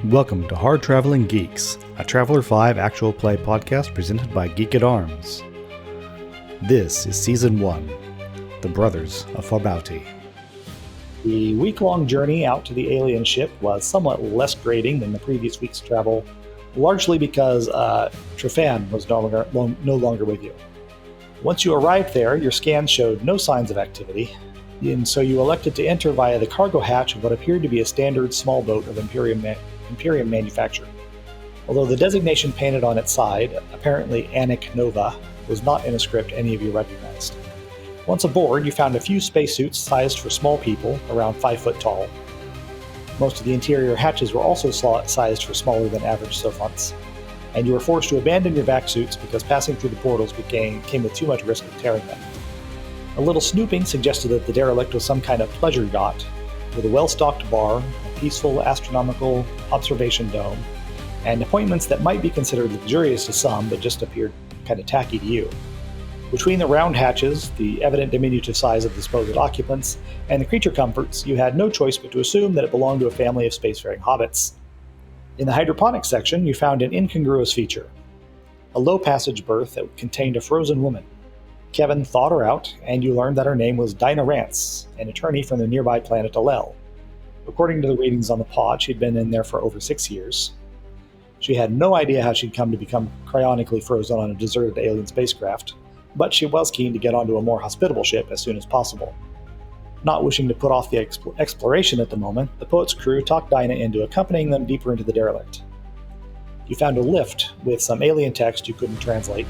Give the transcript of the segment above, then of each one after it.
Welcome to Hard Traveling Geeks, a Traveler 5 actual play podcast presented by Geek at Arms. This is Season 1, The Brothers of Farbauti. The week-long journey out to the alien ship was somewhat less grating than the previous week's travel, largely because Trefan was no longer with you. Once you arrived there, your scans showed no signs of activity, and so you elected to enter via the cargo hatch of what appeared to be a standard small boat of Imperium manufacture. Although the designation painted on its side, apparently Annic Nova, was not in a script any of you recognized. Once aboard, you found a few spacesuits sized for small people, around 5 foot tall. Most of the interior hatches were also sized for smaller than average sophonts, and you were forced to abandon your vac suits because passing through the portals came with too much risk of tearing them. A little snooping suggested that the derelict was some kind of pleasure yacht, with a well-stocked bar, a peaceful astronomical observation dome, and appointments that might be considered luxurious to some but just appeared kind of tacky to you. Between the round hatches, the evident diminutive size of the supposed occupants, and the creature comforts, you had no choice but to assume that it belonged to a family of spacefaring hobbits. In the hydroponics section, you found an incongruous feature: a low passage berth that contained a frozen woman. Kevin thawed her out, and you learned that her name was Dinah Rance, an attorney from the nearby planet Alel. According to the readings on the pod, she'd been in there for over 6 years. She had no idea how she'd come to become cryonically frozen on a deserted alien spacecraft, but she was keen to get onto a more hospitable ship as soon as possible. Not wishing to put off the exploration at the moment, the Poet's crew talked Dinah into accompanying them deeper into the derelict. You found a lift with some alien text you couldn't translate,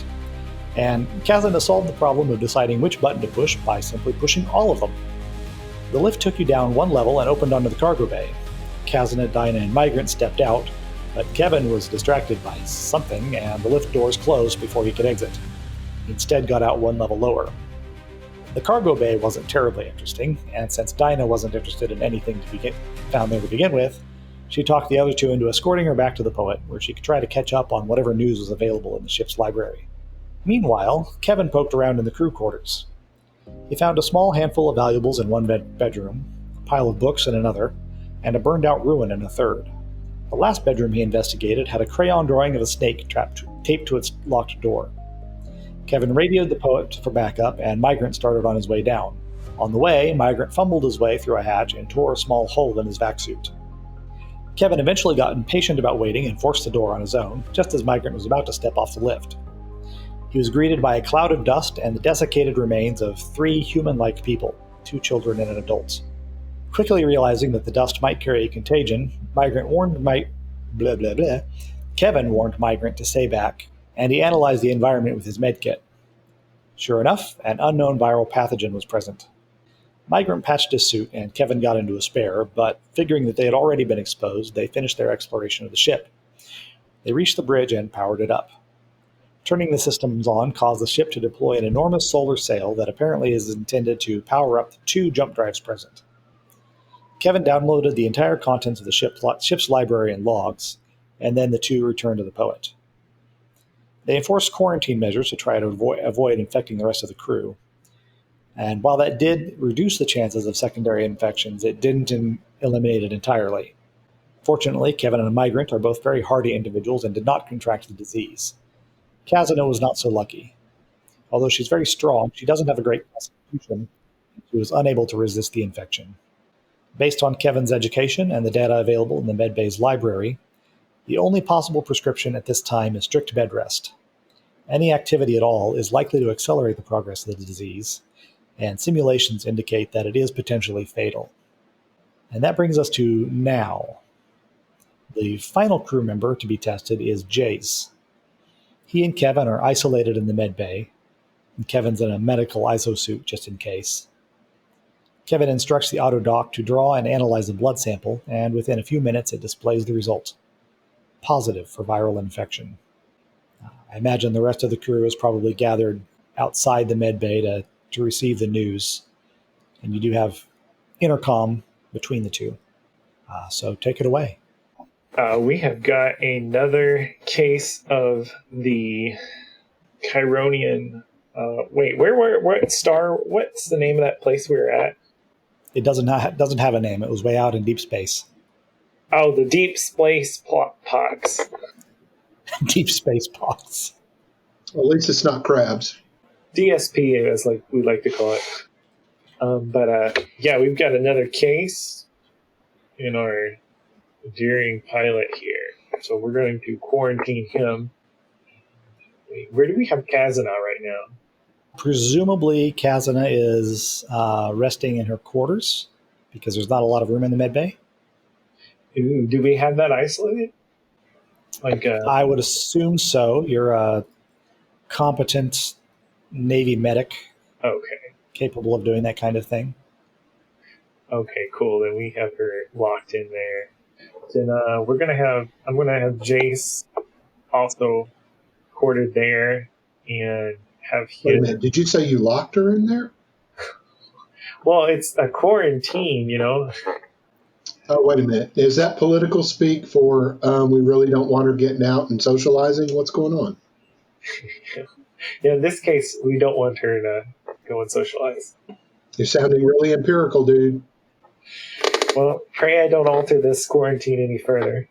and Qazyna solved the problem of deciding which button to push by simply pushing all of them. The lift took you down one level and opened onto the cargo bay. Qazyna, Dinah, and Migrant stepped out, but Kevin was distracted by something, and the lift doors closed before he could exit. He instead got out one level lower. The cargo bay wasn't terribly interesting, and since Dinah wasn't interested in anything found there to begin with, she talked the other two into escorting her back to the Poet, where she could try to catch up on whatever news was available in the ship's library. Meanwhile, Kevin poked around in the crew quarters. He found a small handful of valuables in one bedroom, a pile of books in another, and a burned-out ruin in a third. The last bedroom he investigated had a crayon drawing of a snake taped to its locked door. Kevin radioed the Poet for backup, and Migrant started on his way down. On the way, Migrant fumbled his way through a hatch and tore a small hole in his vac suit. Kevin eventually got impatient about waiting and forced the door on his own, just as Migrant was about to step off the lift. He was greeted by a cloud of dust and the desiccated remains of 3 human-like people, 2 children and an adult. Quickly realizing that the dust might carry a contagion, Kevin warned Migrant to stay back, and he analyzed the environment with his medkit. Sure enough, an unknown viral pathogen was present. Migrant patched his suit, and Kevin got into a spare, but figuring that they had already been exposed, they finished their exploration of the ship. They reached the bridge and powered it up. Turning the systems on caused the ship to deploy an enormous solar sail that apparently is intended to power up the 2 jump drives present. Kevin downloaded the entire contents of the ship's library and logs, and then the two returned to the Poet. They enforced quarantine measures to try to avoid infecting the rest of the crew. And while that did reduce the chances of secondary infections, it didn't eliminate it entirely. Fortunately, Kevin and Migrant are both very hardy individuals and did not contract the disease. Qazyna was not so lucky. Although she's very strong, she doesn't have a great constitution. She was unable to resist the infection. Based on Kevin's education and the data available in the medbay's library, the only possible prescription at this time is strict bed rest. Any activity at all is likely to accelerate the progress of the disease, and simulations indicate that it is potentially fatal. And that brings us to now. The final crew member to be tested is Jase. He and Kevin are isolated in the medbay, and Kevin's in a medical isosuit just in case. Kevin instructs the autodoc to draw and analyze a blood sample, and within a few minutes it displays the result: positive for viral infection. I imagine the rest of the crew is probably gathered outside the medbay to receive the news, and you do have intercom between the two. So take it away. We have got another case of the Chironian. What's the name of that place we were at? It doesn't have a name. It was way out in deep space. Oh, the deep space pox. Deep space pots. At least it's not crabs. DSP, as like we like to call it. Yeah, we've got another case in our daring pilot here. So we're going to quarantine him. Wait, where do we have Qazyna right now? Presumably, Qazyna is resting in her quarters because there's not a lot of room in the med bay. Ooh, do we have that isolated? I would assume so. You're a competent Navy medic, Okay. capable of doing that kind of thing. Okay, cool. Then we have her locked in there. Then I'm gonna have Jase also quartered there and have Wait a his. minute. Did you say you locked her in there? Well, it's a quarantine, Oh, wait a minute. Is that political speak for we really don't want her getting out and socializing? What's going on? Yeah, in this case, we don't want her to go and socialize. You're sounding really empirical, dude. Well, pray I don't alter this quarantine any further.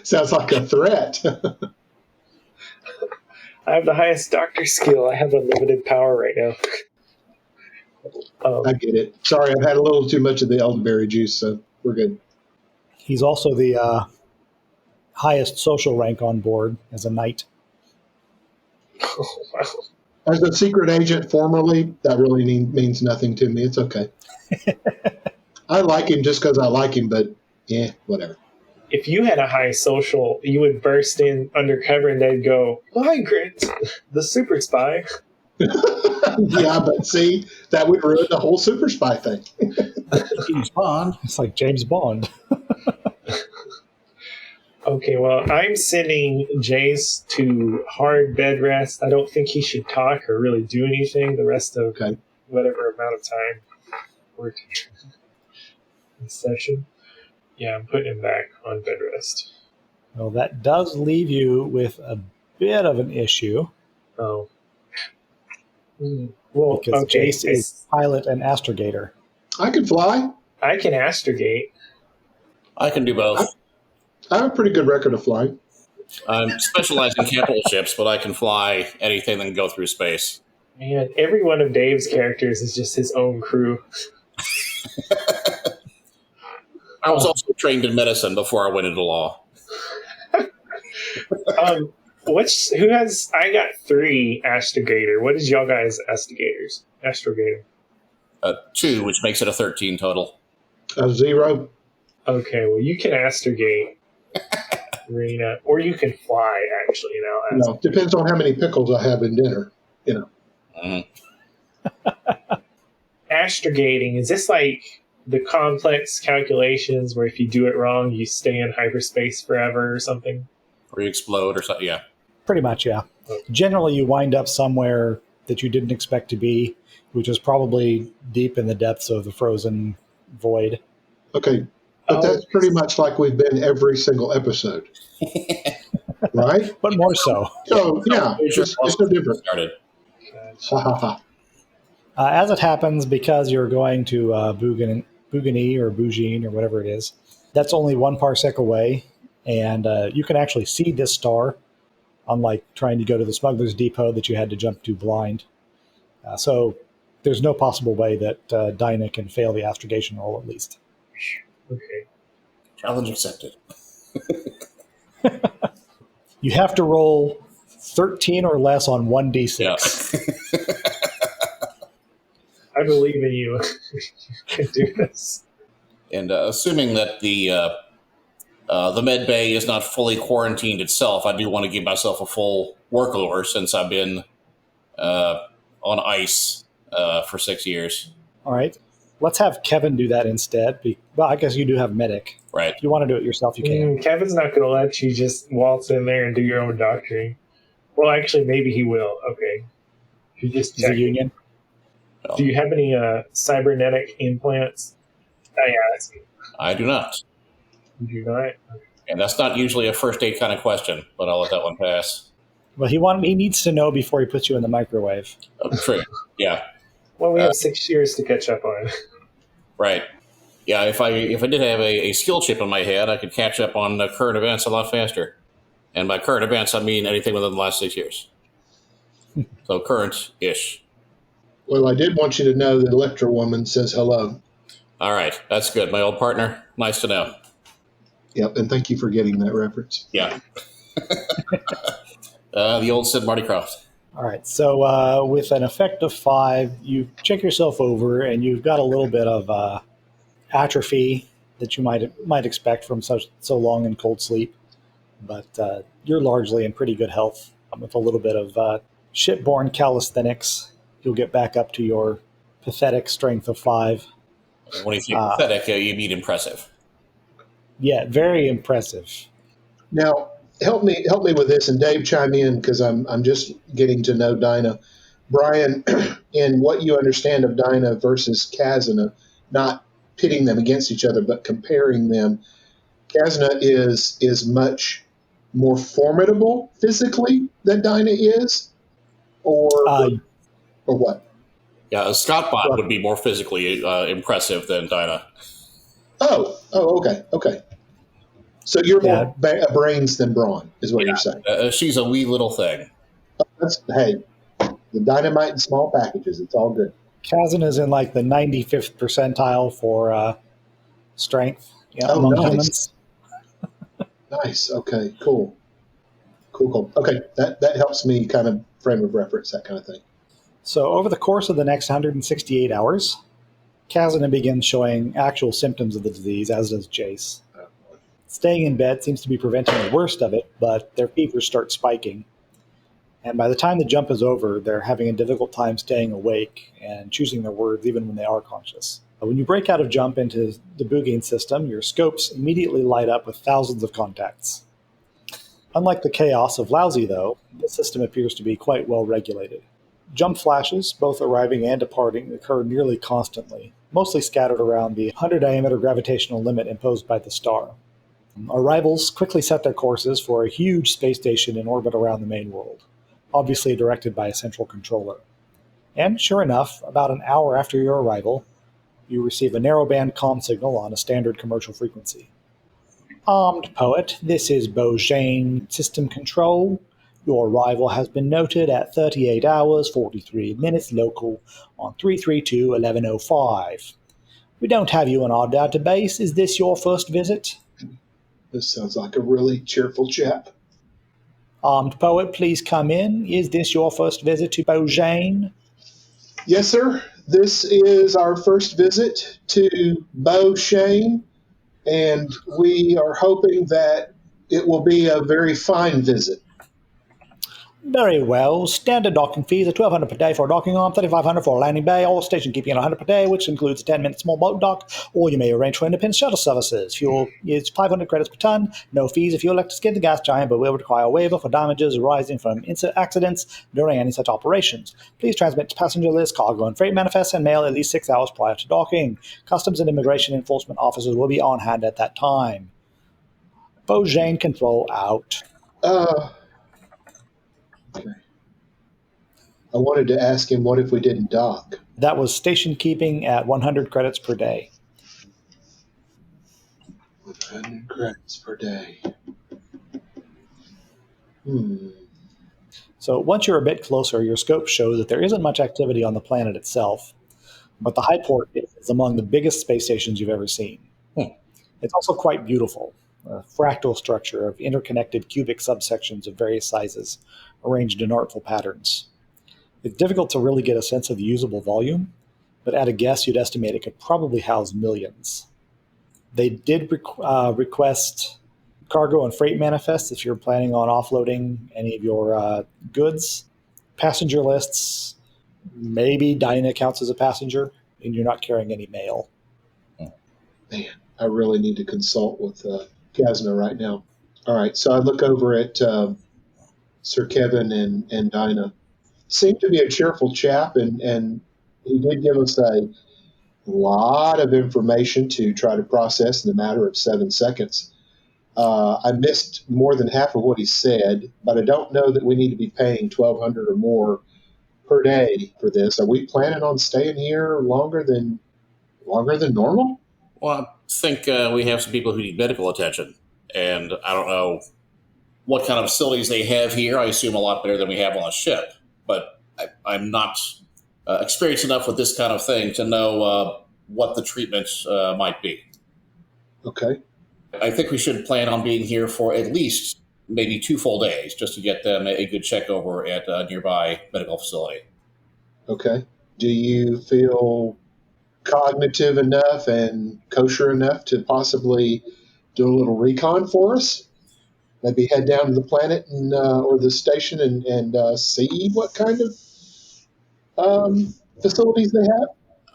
Sounds like a threat. I have the highest doctor skill. I have unlimited power right now. I get it. Sorry, I've had a little too much of the elderberry juice, so we're good. He's also the highest social rank on board as a knight. Oh, wow. As a secret agent formerly, that really means nothing to me. It's okay. I like him just because I like him, but whatever. If you had a high social, you would burst in undercover and they'd go, "Hi, Grant, the super spy." Yeah, but see, that would ruin the whole super spy thing. James Bond. It's like James Bond. Okay, well, I'm sending Jace to hard bed rest. I don't think he should talk or really do anything the rest of whatever amount of time we're in session. Yeah, I'm putting him back on bed rest. Well, that does leave you with a bit of an issue. Oh. Well, because okay. Jase is pilot and astrogator. I can fly. I can astrogate. I can do both. I have a pretty good record of flying. I'm specialized in capital ships, but I can fly anything that can go through space. Man, every one of Dave's characters is just his own crew. I was also trained in medicine before I went into law. Who has? I got 3 astrogator. What is y'all guys astrogators? Astrogator. 2, which makes it a 13 total. 0. Okay, well you can astrogate, Rena, or you can fly. Actually, Depends on how many pickles I have in dinner. Astrogating, is this like the complex calculations where if you do it wrong, you stay in hyperspace forever or something? Or you explode or something, yeah. Pretty much, yeah. Okay. Generally, you wind up somewhere that you didn't expect to be, which is probably deep in the depths of the frozen void. Okay, but that's pretty much like we've been every single episode. Right? But more so. So, yeah, it's no different. Started. Ha ha ha. As it happens, because you're going to Boughene or Boughene or whatever it is, that's only 1 parsec away, and you can actually see this star, unlike trying to go to the Smuggler's Depot that you had to jump to blind. So there's no possible way that Dinah can fail the astrogation roll, at least. Okay. Challenge accepted. You have to roll 13 or less on 1d6. Yeah. I believe in you. You can do this. And assuming that the med bay is not fully quarantined itself, I do want to give myself a full work lure since I've been on ice for 6 years. All right. Let's have Kevin do that instead. Well, I guess you do have medic. Right. If you want to do it yourself, you can. Kevin's not going to let you just waltz in there and do your own doctoring. Well, actually, maybe he will. Okay. You just Is it union? Do you have any cybernetic implants? I ask. I do not. You do not? And that's not usually a first date kind of question, but I'll let that one pass. Well, he needs to know before he puts you in the microwave. True. Yeah. Well, we have 6 years to catch up on. Right. Yeah, if I did have a skill chip in my head, I could catch up on current events a lot faster. And by current events, I mean anything within the last 6 years. So current-ish. Well, I did want you to know that Electra Woman says hello. All right, that's good. My old partner, nice to know. Yep, and thank you for getting that reference. Yeah. The old Sid Marty Croft. All right, so with an effect of 5, you check yourself over, and you've got a little bit of atrophy that you might expect from so long in cold sleep, but you're largely in pretty good health. With a little bit of shipborne calisthenics, you'll get back up to your pathetic strength of 5. When you say pathetic, you mean impressive. Yeah, very impressive. Now, help me with this, and Dave, chime in because I'm just getting to know Dinah. Brian, in what you understand of Dinah versus Qazyna, not pitting them against each other, but comparing them, Qazyna is much more formidable physically than Dinah is, or what? Yeah, a Scott Bot would be more physically impressive than Dinah. Okay. So you're more brains than brawn, is what you're saying. She's a wee little thing. Hey, the dynamite in small packages. It's all good. Qazyna is in like the 95th percentile for strength among humans. Nice. Okay, cool. Okay, that helps me kind of frame of reference, that kind of thing. So over the course of the next 168 hours, Qazyna begins showing actual symptoms of the disease, as does Jase. Staying in bed seems to be preventing the worst of it, but their fevers start spiking. And by the time the jump is over, they're having a difficult time staying awake and choosing their words even when they are conscious. When you break out of jump into the Boughene system, your scopes immediately light up with thousands of contacts. Unlike the chaos of Lousy, though, the system appears to be quite well regulated. Jump flashes, both arriving and departing, occur nearly constantly, mostly scattered around the 100-diameter gravitational limit imposed by the star. Arrivals quickly set their courses for a huge space station in orbit around the main world, obviously directed by a central controller. And sure enough, about an hour after your arrival, you receive a narrowband comm signal on a standard commercial frequency. Armed Poet, this is Boughene System Control. Your arrival has been noted at 38 hours, 43 minutes local on 332-1105. We don't have you in our database. Is this your first visit? This sounds like a really cheerful chap. Armed Poet, please come in. Is this your first visit to Boughene? Yes, sir. This is our first visit to Boughene, and we are hoping that it will be a very fine visit. Very well. Standard docking fees are $1,200 per day for a docking arm, $3,500 for a landing bay, or station keeping at $100 per day, which includes a 10-minute small boat dock, or you may arrange for independent shuttle services. Fuel is 500 credits per ton. No fees if you elect to skid the gas giant, but will require a waiver for damages arising from accidents during any such operations. Please transmit passenger list, cargo, and freight manifests and mail at least 6 hours prior to docking. Customs and immigration enforcement officers will be on hand at that time. Boughene control out. Okay. I wanted to ask him, what if we didn't dock? That was station keeping at 100 credits per day. 100 credits per day. So once you're a bit closer, your scopes show that there isn't much activity on the planet itself, but the high port is among the biggest space stations you've ever seen. It's also quite beautiful, a fractal structure of interconnected cubic subsections of various sizes, arranged in artful patterns. It's difficult to really get a sense of the usable volume, but at a guess, you'd estimate it could probably house millions. They did request cargo and freight manifests if you're planning on offloading any of your goods. Passenger lists, maybe Dinah counts as a passenger, and you're not carrying any mail. Man, I really need to consult with Qazyna right now. All right, so I look over at Sir Kevin and Dinah. Seemed to be a cheerful chap, and he did give us a lot of information to try to process in a matter of 7 seconds. I missed more than half of what he said, but I don't know that we need to be paying $1,200 or more per day for this. Are we planning on staying here longer than normal? Well, I think we have some people who need medical attention, and I don't know what kind of facilities they have here. I assume a lot better than we have on a ship, but I'm not experienced enough with this kind of thing to know what the treatment might be. Okay. I think we should plan on being here for at least maybe 2 full days just to get them a good check over at a nearby medical facility. Okay. Do you feel cognitive enough and kosher enough to possibly do a little recon for us? Maybe head down to the planet and or the station and see what kind of facilities they have.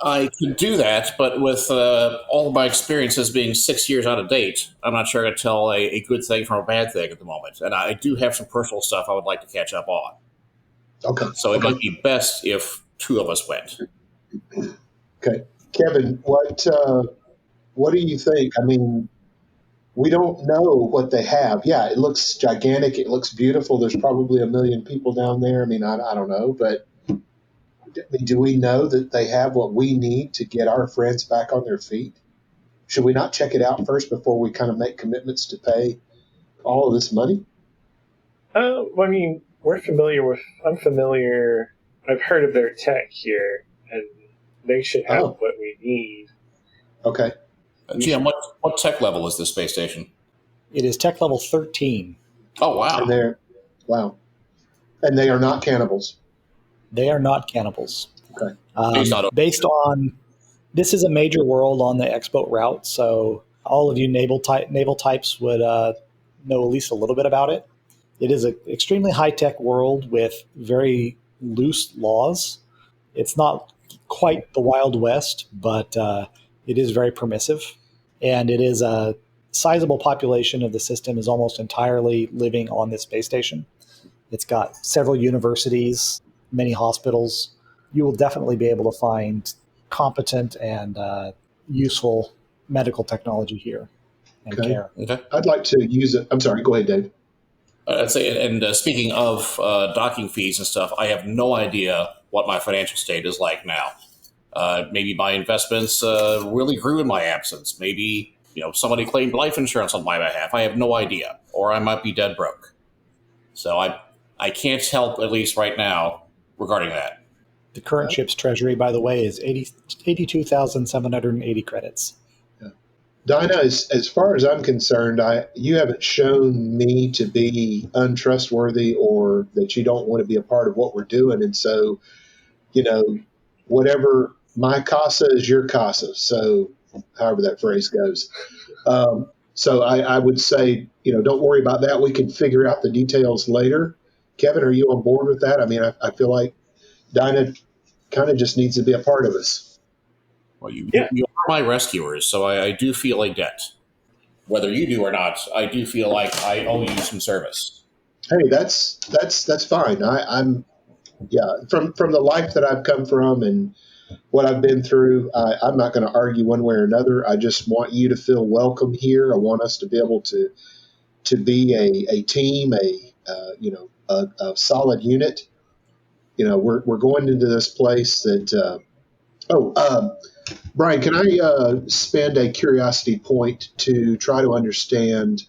I could do that, but with all of my experiences being 6 years out of date, I'm not sure I could tell a good thing from a bad thing at the moment. And I do have some personal stuff I would like to catch up on. Okay. So it might be best if 2 of us went. Okay. Kevin, what do you think? I mean, we don't know what they have. Yeah, it looks gigantic. It looks beautiful. There's probably a million people down there. I mean, I don't know, but do we know that they have what we need to get our friends back on their feet? Should we not check it out first before we kind of make commitments to pay all of this money? I mean, I'm familiar, I've heard of their tech here, and they should have what we need. Okay. GM, what tech level is this space station? It is tech level 13. Oh, wow. And they are not cannibals. They are not cannibals. Okay. Based on, this is a major world on the X-boat route, so all of you naval types would know at least a little bit about it. It is an extremely high-tech world with very loose laws. It's not quite the Wild West, but it is very permissive. And it is a sizable population of the system is almost entirely living on this space station. It's got several universities, many hospitals. You will definitely be able to find competent and useful medical technology here and care. Okay. I'd like to use it. I'm sorry. Go ahead, Dave. I'd say, and speaking of docking fees and stuff, I have no idea what my financial state is like now. Maybe my investments really grew in my absence. Maybe somebody claimed life insurance on my behalf. I have no idea, or I might be dead broke. So I can't help, at least right now, regarding that. The current ship's treasury, by the way, is 82,780 credits. Dinah, as far as I'm concerned, you haven't shown me to be untrustworthy or that you don't want to be a part of what we're doing. And so, whatever my casa is your casa. So however that phrase goes. So I would say, don't worry about that. We can figure out the details later. Kevin, are you on board with that? I mean, I feel like Dinah kind of just needs to be a part of us. Well, you are my rescuers, so I do feel a debt. Whether you do or not, I do feel like I owe you some service. Hey, that's fine. I'm from the life that I've come from and what I've been through. I'm not going to argue one way or another. I just want you to feel welcome here. I want us to be able to be a team, a solid unit. We're going into this place that. Brian, can I spend a curiosity point to try to understand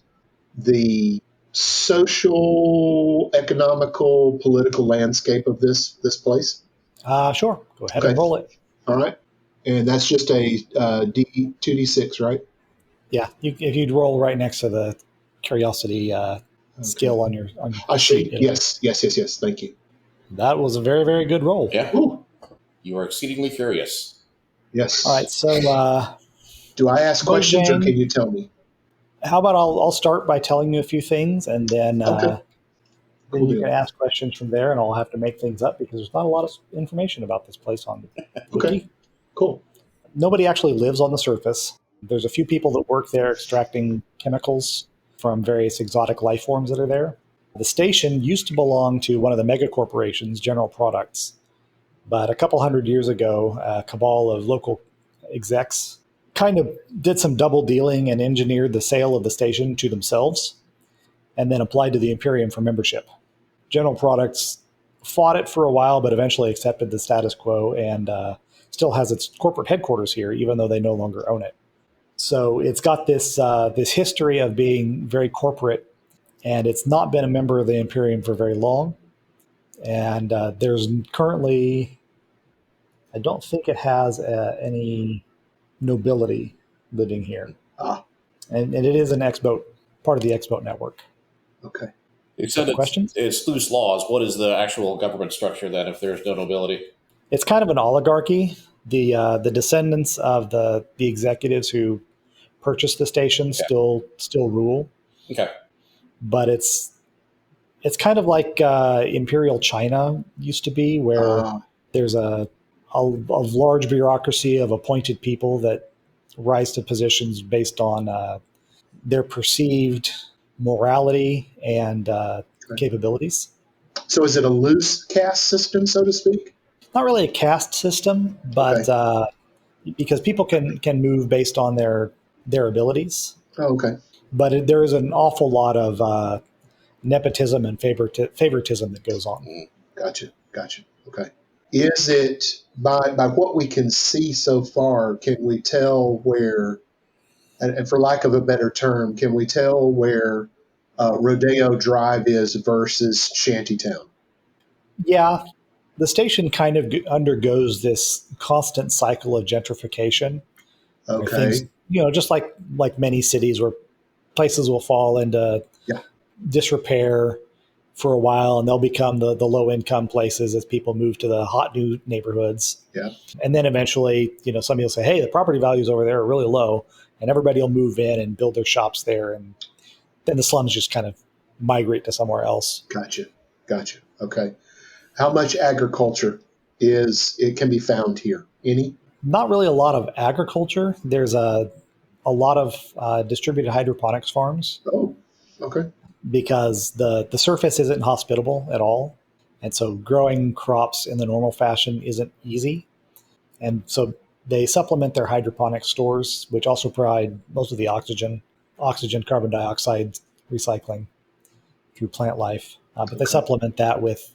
the social, economical, political landscape of this place? Sure. Go ahead and roll it. All right. And that's just a 2d6, right? Yeah. If you'd roll right next to the curiosity skill on your sheet. Yes. Thank you. That was a very, very good roll. Yeah. Ooh. You are exceedingly curious. Yes. All right. So, do I ask questions or can you tell me? How about I'll start by telling you a few things, and then Cool you can ask questions from there, and I'll have to make things up because there's not a lot of information about this place on the Okay. Cool. Nobody actually lives on the surface. There's a few people that work there extracting chemicals from various exotic life forms that are there. The station used to belong to one of the mega corporations, General Products. But a couple hundred years ago, a cabal of local execs kind of did some double dealing and engineered the sale of the station to themselves and then applied to the Imperium for membership. General Products fought it for a while, but eventually accepted the status quo and still has its corporate headquarters here, even though they no longer own it. So it's got this history of being very corporate, and it's not been a member of the Imperium for very long. And there's currently, I don't think it has any nobility living here. And it is an X-boat, part of the X-boat network. Okay. You said Questions? it's loose laws. What is the actual government structure then if there's no nobility? It's kind of an oligarchy. The descendants of the executives who purchased the station still rule, Okay. but it's kind of like Imperial China used to be, where there's a large bureaucracy of appointed people that rise to positions based on their perceived morality and capabilities. So is it a loose caste system, so to speak? Not really a caste system, but because people can move based on their abilities. Oh, okay. But there is an awful lot of nepotism and favoritism that goes on. Gotcha. Okay. Is it by what we can see so far? Can we tell where, and for lack of a better term, can we tell where Rodeo Drive is versus Shantytown? Yeah, the station kind of undergoes this constant cycle of gentrification. Where things, just like many cities, where places will fall into disrepair for a while, and they'll become the low income places as people move to the hot new neighborhoods. Yeah. And then eventually, somebody will say, hey, the property values over there are really low, and everybody will move in and build their shops there. And then the slums just kind of migrate to somewhere else. Gotcha. Okay. How much agriculture can be found here? Any? Not really a lot of agriculture. There's a lot of distributed hydroponics farms. Oh, okay. Because the surface isn't hospitable at all. And so growing crops in the normal fashion isn't easy. And so they supplement their hydroponic stores, which also provide most of the oxygen, carbon dioxide recycling through plant life. But they supplement that with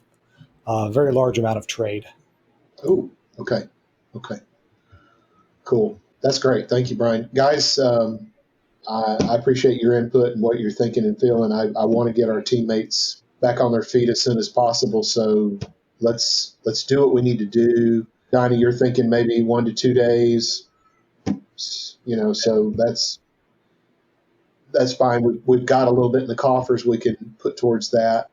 a very large amount of trade. Oh, okay. Cool. That's great. Thank you, Brian. Guys, I appreciate your input and what you're thinking and feeling. I want to get our teammates back on their feet as soon as possible. So let's do what we need to do. Dinah, you're thinking maybe 1 to 2 days. So that's fine. We've got a little bit in the coffers we can put towards that.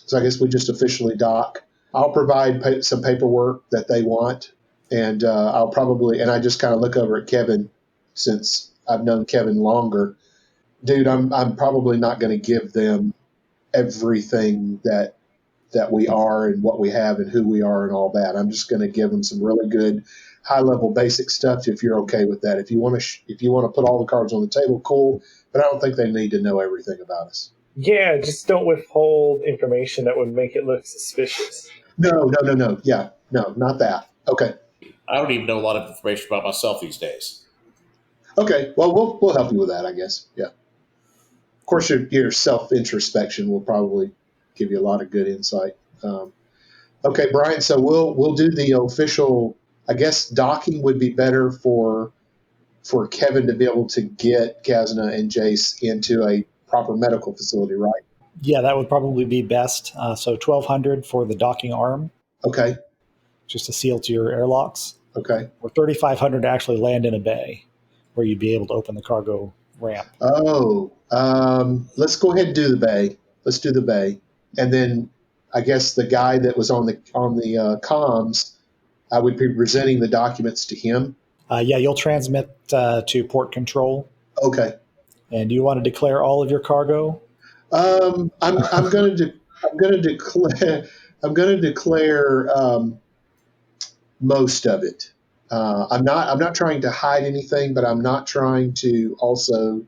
So I guess we just officially dock. I'll provide some paperwork that they want, and I'll probably, and I just kind of look over at Kevin since I've known Kevin longer. Dude, I'm probably not going to give them everything that we are and what we have and who we are and all that. I'm just going to give them some really good high level basic stuff if you're okay with that. If you want to put all the cards on the table, cool, but I don't think they need to know everything about us. Yeah, just don't withhold information that would make it look suspicious. No. Yeah, no, not that. Okay. I don't even know a lot of information about myself these days. Okay, well, we'll help you with that, I guess. Yeah. Of course, your self-introspection will probably give you a lot of good insight. Okay, Brian, so we'll do the official, I guess docking would be better for Kevin to be able to get Qazyna and Jase into a proper medical facility, right? Yeah, that would probably be best. So $1,200 for the docking arm. Okay. Just to seal to your airlocks. Okay. Or $3,500 to actually land in a bay where you'd be able to open the cargo ramp. Oh, let's go ahead and do the bay. Let's do the bay. And then I guess the guy that was on the comms, I would be presenting the documents to him. Yeah, you'll transmit to port control. Okay. And do you want to declare all of your cargo? I'm going to declare most of it. I'm not trying to hide anything, but I'm not trying to also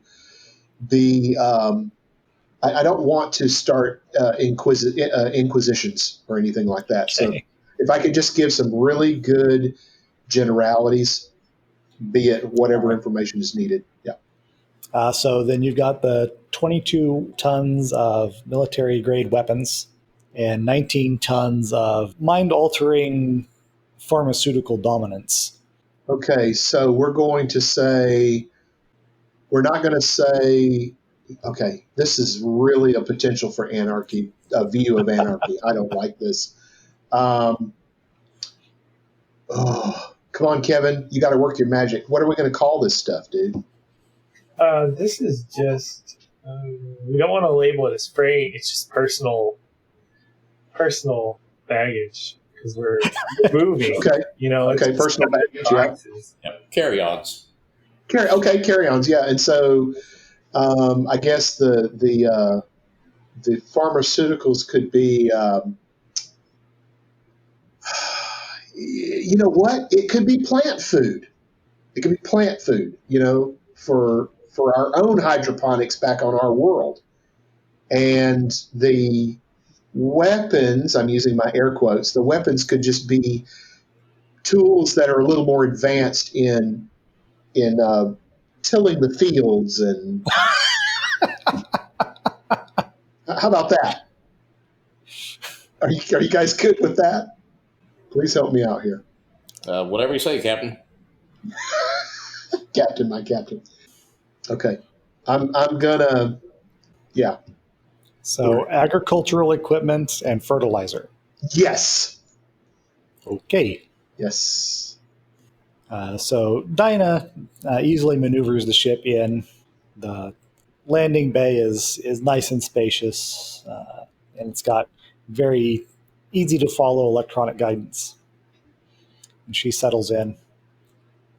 be. I don't want to start inquisitions or anything like that. So if I could just give some really good generalities, be it whatever information is needed. Yeah. So then you've got the 22 tons of military-grade weapons and 19 tons of mind-altering pharmaceutical dominance. Okay, so we're going to say We're not going to say, okay, this is really a potential for anarchy, a view of anarchy. I don't like this. Come on, Kevin. You got to work your magic. What are we going to call this stuff, dude? This is just, we don't want to label it as freight. It's just personal baggage because we're moving. Okay. It's Personal baggage. Yeah. Yep. Carry-ons. Carry-ons. Yeah. And so, I guess the pharmaceuticals could be, you know what? It could be plant food. It could be plant food, for our own hydroponics back on our world. And the weapons, I'm using my air quotes, the weapons could just be tools that are a little more advanced in tilling the fields. And how about that? Are you guys good with that? Please help me out here. Whatever you say, Captain. Captain, my captain. Okay. I'm gonna, yeah. So agricultural equipment and fertilizer. Yes. Okay. Yes. So Dinah easily maneuvers the ship in. The landing bay is nice and spacious, and it's got very easy to follow electronic guidance. And she settles in.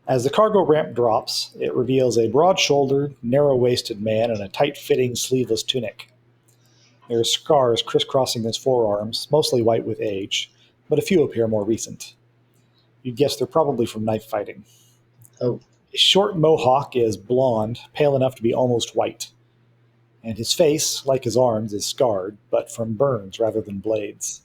As the cargo ramp drops, it reveals a broad-shouldered, narrow-waisted man in a tight-fitting, sleeveless tunic. There are scars crisscrossing his forearms, mostly white with age, but a few appear more recent. You'd guess they're probably from knife fighting. Oh. His short mohawk is blonde, pale enough to be almost white. And his face, like his arms, is scarred, but from burns rather than blades.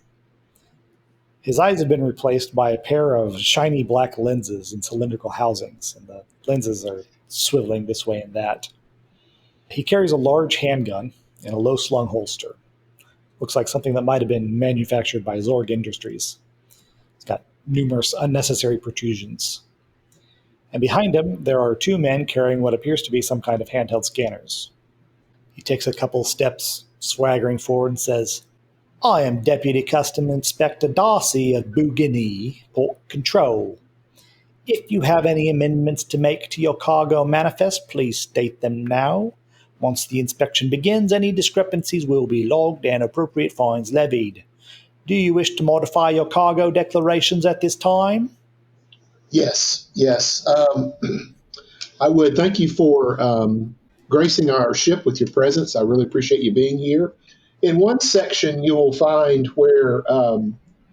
His eyes have been replaced by a pair of shiny black lenses in cylindrical housings, and the lenses are swiveling this way and that. He carries a large handgun in a low-slung holster. Looks like something that might have been manufactured by Zorg Industries. It's got numerous unnecessary protrusions. And behind him, there are two men carrying what appears to be some kind of handheld scanners. He takes a couple steps, swaggering forward, and says, "I am Deputy Custom Inspector Darcy of Boughene, Port Control. If you have any amendments to make to your cargo manifest, please state them now. Once the inspection begins, any discrepancies will be logged and appropriate fines levied. Do you wish to modify your cargo declarations at this time?" Yes. I would. Thank you for gracing our ship with your presence. I really appreciate you being here. In one section, you will find where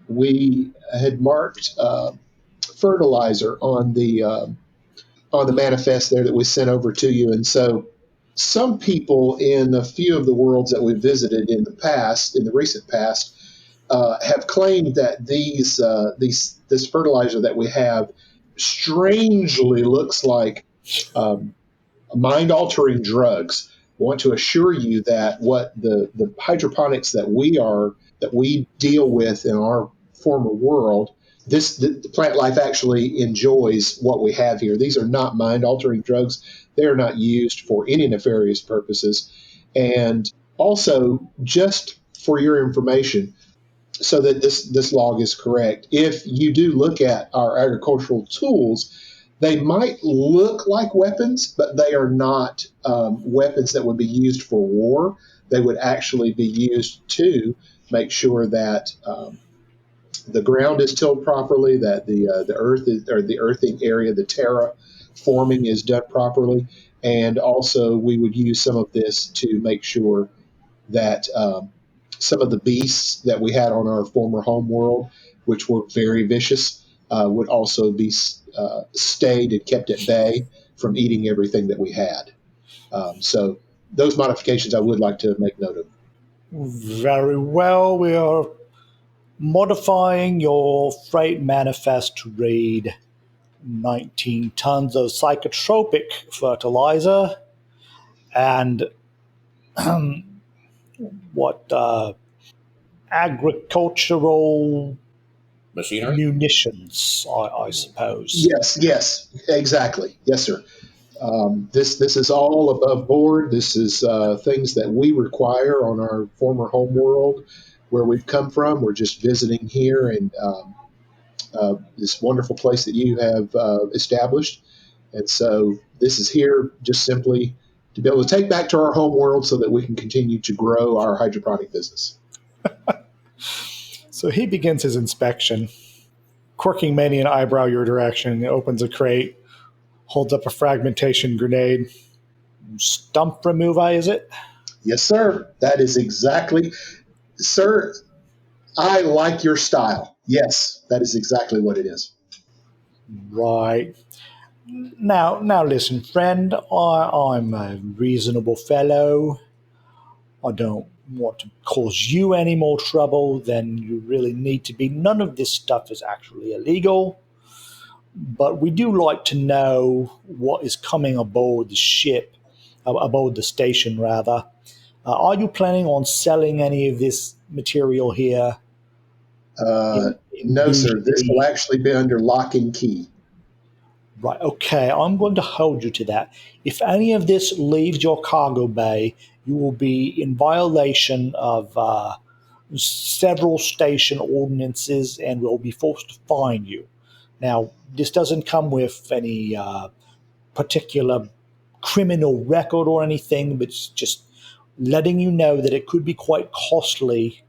we had marked fertilizer on the manifest there that we sent over to you. And so some people in a few of the worlds that we visited in the recent past, have claimed that this fertilizer that we have strangely looks like mind-altering drugs. I want to assure you that what the hydroponics that we deal with in our former world, the plant life actually enjoys what we have here. These are not mind-altering drugs. They are not used for any nefarious purposes. And also, just for your information, so that this log is correct, if you do look at our agricultural tools, they might look like weapons, but they are not weapons that would be used for war. They would actually be used to make sure that the ground is tilled properly, that the earth is, or the earthing area, the terra forming is done properly, and also we would use some of this to make sure that some of the beasts that we had on our former home world, which were very vicious, would also be stayed and kept at bay from eating everything that we had. So those modifications I would like to make note of. Very well. We are modifying your freight manifest to read 19 tons of psychotropic fertilizer and agricultural Machinery? munitions, I suppose. Yes, exactly. Yes, sir. This is all above board. This is things that we require on our former home world where we've come from. We're just visiting here and this wonderful place that you have established. And so this is here just simply to be able to take back to our home world so that we can continue to grow our hydroponic business. So he begins his inspection, quirking many an eyebrow your direction, opens a crate, holds up a fragmentation grenade. Stump remover, is it? Yes, sir. That is exactly, sir, I like your style. Yes, that is exactly what it is. Right. Now listen, friend. I'm a reasonable fellow. I don't want to cause you any more trouble than you really need to be. None of this stuff is actually illegal. But we do like to know what is coming aboard the ship, aboard the station, rather. Are you planning on selling any of this material here? In No, sir. This will Boughene? actually be under lock and key. Right, okay, I'm going to hold you to that. If any of this leaves your cargo bay, you will be in violation of several station ordinances and will be forced to fine you. Now, this doesn't come with any particular criminal record or anything, but it's just letting you know that it could be quite costly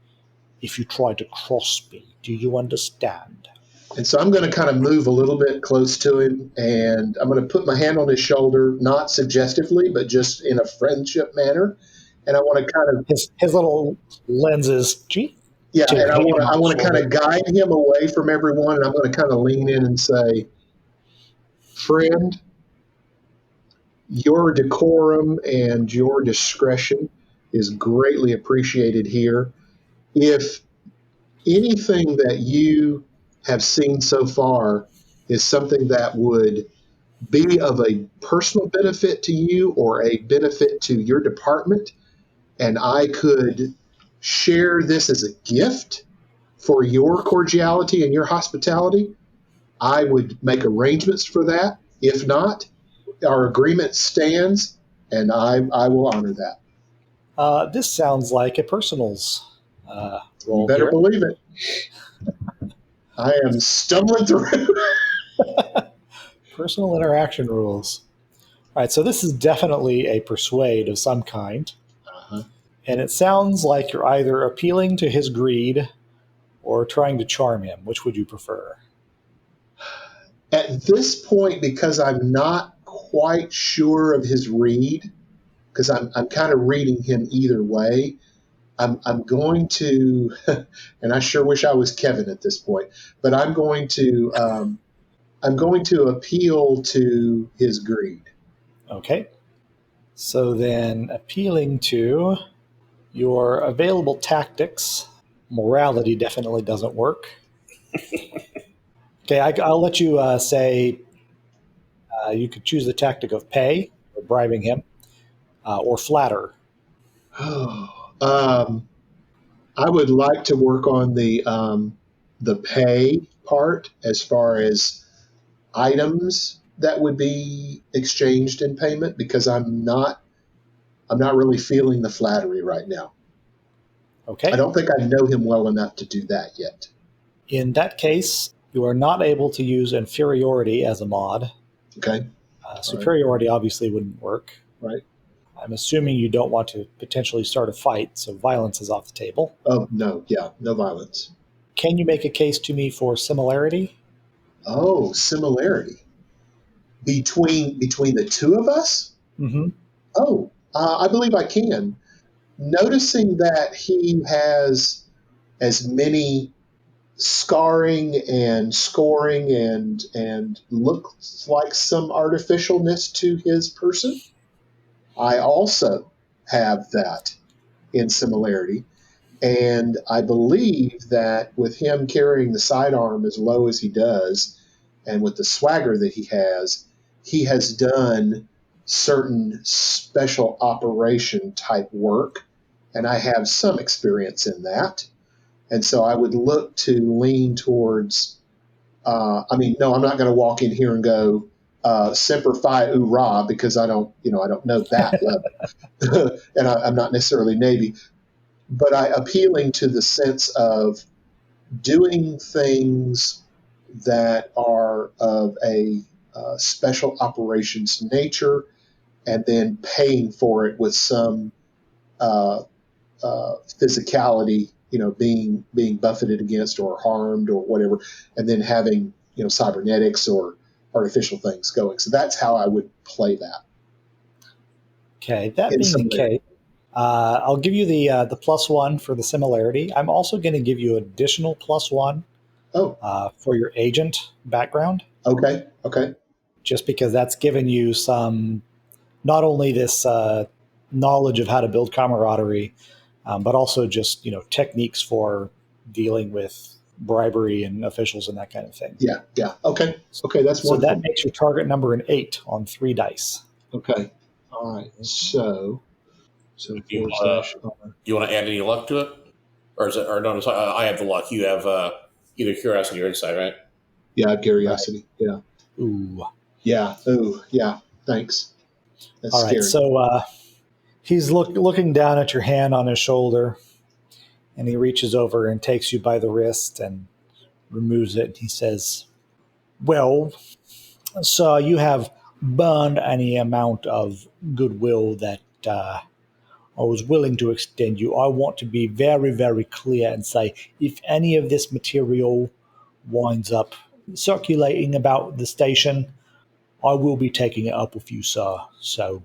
if you try to cross me. Do you understand? And so I'm going to kind of move a little bit close to him and I'm going to put my hand on his shoulder, not suggestively, but just in a friendship manner. And I want to kind of, His little lenses. Gee. yeah, To and I him, want to kind of guide him away from everyone. And I'm going to kind of lean in and say, friend, your decorum and your discretion is greatly appreciated here. If anything that you have seen so far is something that would be of a personal benefit to you or a benefit to your department, and I could share this as a gift for your cordiality and your hospitality, I would make arrangements for that. If not, our agreement stands, and I will honor that. this sounds like a personals You role better here. believe it. I am stumbling through. Personal interaction rules. All right, so this is definitely a persuade of some kind. Uh-huh. And it sounds like you're either appealing to his greed or trying to charm him. Which would you prefer? At this point, because I'm not quite sure of his read, because I'm kind of reading him either way, I'm going to, and I sure wish I was Kevin at this point, but I'm going to appeal to his greed. Okay. So then, appealing to your available tactics, morality definitely doesn't work. Okay, I'll let you say you could choose the tactic of pay, or bribing him, or flatter. I would like to work on the pay part as far as items that would be exchanged in payment because I'm not really feeling the flattery right now. Okay. I don't think I know him well enough to do that yet. In that case, you are not able to use inferiority as a mod. Okay. Superiority obviously wouldn't work. Right. I'm assuming you don't want to potentially start a fight, so violence is off the table. Oh no, yeah, no violence. Can you make a case to me for similarity? Oh, similarity between the two of us. Mm-hmm. Oh, I believe I can. Noticing that he has as many scarring and scoring and looks like some artificialness to his person, I also have that in similarity. And I believe that with him carrying the sidearm as low as he does, and with the swagger that he has done certain special operation type work, and I have some experience in that. And so I would look to lean towards, no, I'm not going to walk in here and go, Semper Fi Oorah, because I don't know that level, and I'm not necessarily Navy, but appealing to the sense of doing things that are of a special operations nature, and then paying for it with some physicality, being buffeted against or harmed or whatever, and then having cybernetics or artificial things going. So that's how I would play that. Okay, that being the case, I'll give you the +1 for the similarity. I'm also going to give you additional +1 for your agent background. Okay. Just because that's given you some, not only this knowledge of how to build camaraderie, but also just techniques for dealing with bribery and officials and that kind of thing. Yeah. Okay, that's so wonderful. That makes your target number an 8 on 3 dice. Okay. All right. So you want to add any luck to it, or is it? Or no, I have the luck. You have either curiosity or insight, right? Yeah, I have curiosity. Right. Yeah. Ooh. Yeah. Ooh. Yeah. Thanks. That's all right. Scary. So he's looking down at your hand on his shoulder, and he reaches over and takes you by the wrist and removes it. He says, "Well, so you have burned any amount of goodwill that I was willing to extend you. I want to be very, very clear and say, if any of this material winds up circulating about the station, I will be taking it up with you, sir. So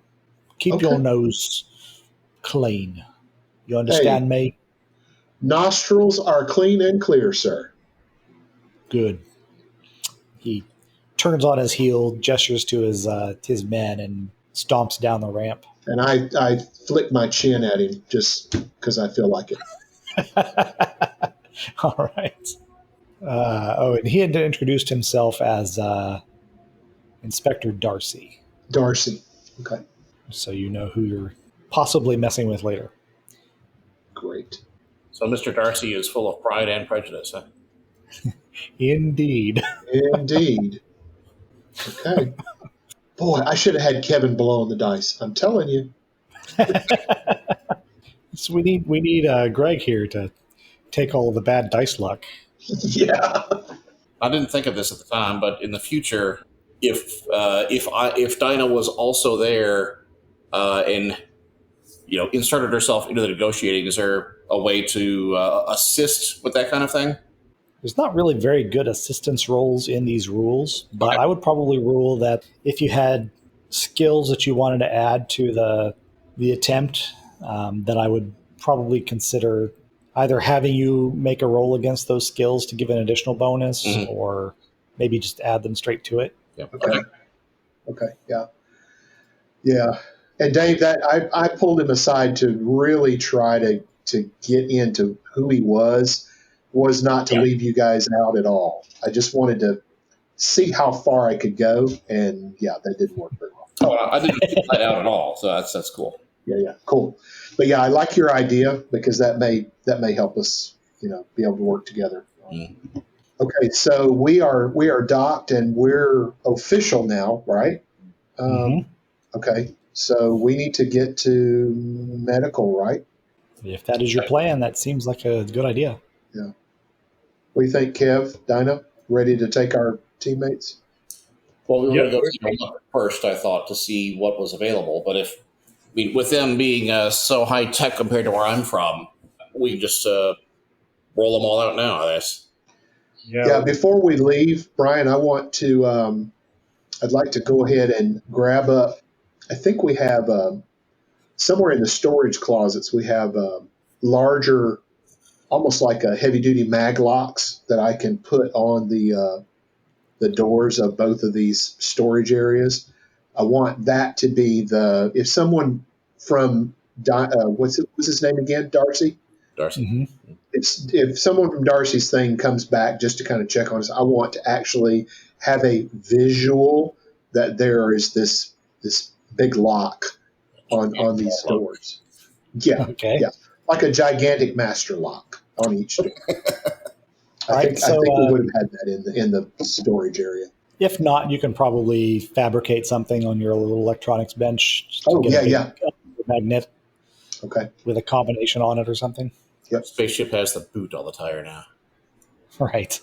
keep your nose clean. You understand me?" Nostrils are clean and clear, sir. Good. He turns on his heel, gestures to his men, and stomps down the ramp. And I flick my chin at him just because I feel like it. All right. And he had introduced himself as Inspector Darcy. Darcy. Okay. So you know who you're possibly messing with later. Great. So Mr. Darcy is full of pride and prejudice, huh? Indeed. Indeed. Okay. Boy, I should have had Kevin blow on the dice. I'm telling you. So we need Greg here to take all of the bad dice luck. Yeah. I didn't think of this at the time, but in the future, if Dinah was also there and inserted herself into the negotiating, is there a way to assist with that kind of thing? There's not really very good assistance roles in these rules, but I would probably rule that if you had skills that you wanted to add to the attempt, then I would probably consider either having you make a roll against those skills to give an additional bonus, or maybe just add them straight to it. Yep. Okay. Yeah. And Dave, that I pulled him aside to really try to get into who he was not to leave you guys out at all. I just wanted to see how far I could go, and that didn't work very well. Oh, I didn't leave that out at all, so that's cool. Yeah, cool. But yeah, I like your idea because that may help us, be able to work together. Okay, so we are docked and we're official now, right? Okay, so we need to get to medical, right? If that is your plan, that seems like a good idea. Yeah. What do you think, Kev, Dinah? Ready to take our teammates? Well, we were going to go first, I thought, to see what was available. But with them being so high tech compared to where I'm from, we can just roll them all out now, I guess. Yeah. Before we leave, Brian, I want to. I'd like to go ahead and grab up. I think we have somewhere in the storage closets. We have larger, almost like a heavy-duty mag locks that I can put on the doors of both of these storage areas. I want that to be if someone from what's his name again? Darcy. Darcy. If someone from Darcy's thing comes back just to kind of check on us, I want to actually have a visual that there is this big lock on these doors. Yeah. Okay. Yeah. Like a gigantic master lock on each door. I think we would have had that in the storage area. If not, you can probably fabricate something on your little electronics bench. Just to get a magnet Okay. with a combination on it or something. Yep. Spaceship has the boot on the tire now. Right.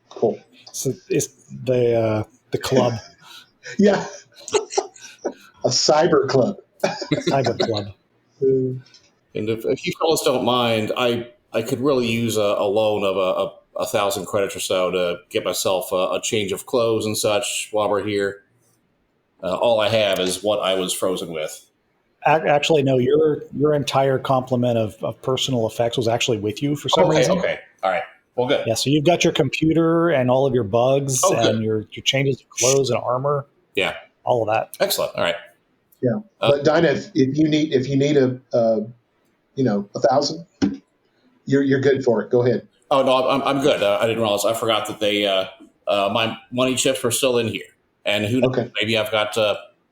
Cool. So it's the club. Yeah. A cyber club. Cyber club. And if you fellas don't mind, I could really use a loan of 1,000 credits or so to get myself a change of clothes and such while we're here. All I have is what I was frozen with. Actually, no. Your entire complement of personal effects was actually with you for some reason. Okay. All right. Well, good. Yeah. So you've got your computer and all of your bugs and your changes of clothes and armor. Yeah. All of that. Excellent. All right. Yeah. But Dinah, if you need a 1,000, you're good for it. Go ahead. Oh no, I'm good. I didn't realize. I forgot that they my money chips were still in here, and who knows? Okay. Maybe I've got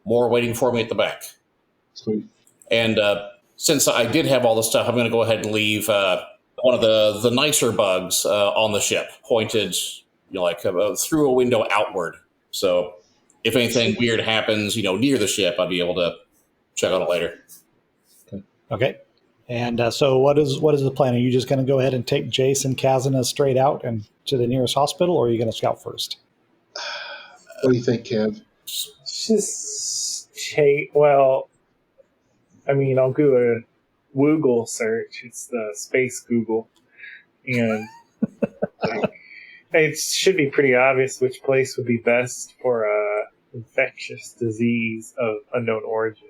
more waiting for me at the back. Sweet. And since I did have all this stuff, I'm going to go ahead and leave one of the nicer bugs on the ship, pointed through a window outward. So if anything weird happens, near the ship, I'll be able to check on it later. Okay. And so what is the plan? Are you just going to go ahead and take Jase and Qazyna straight out and to the nearest hospital, or are you going to scout first? What do you think, Kev? Just take. Well, I mean, I'll do a Woogle search. It's the space Google, and it should be pretty obvious which place would be best for a infectious disease of unknown origin.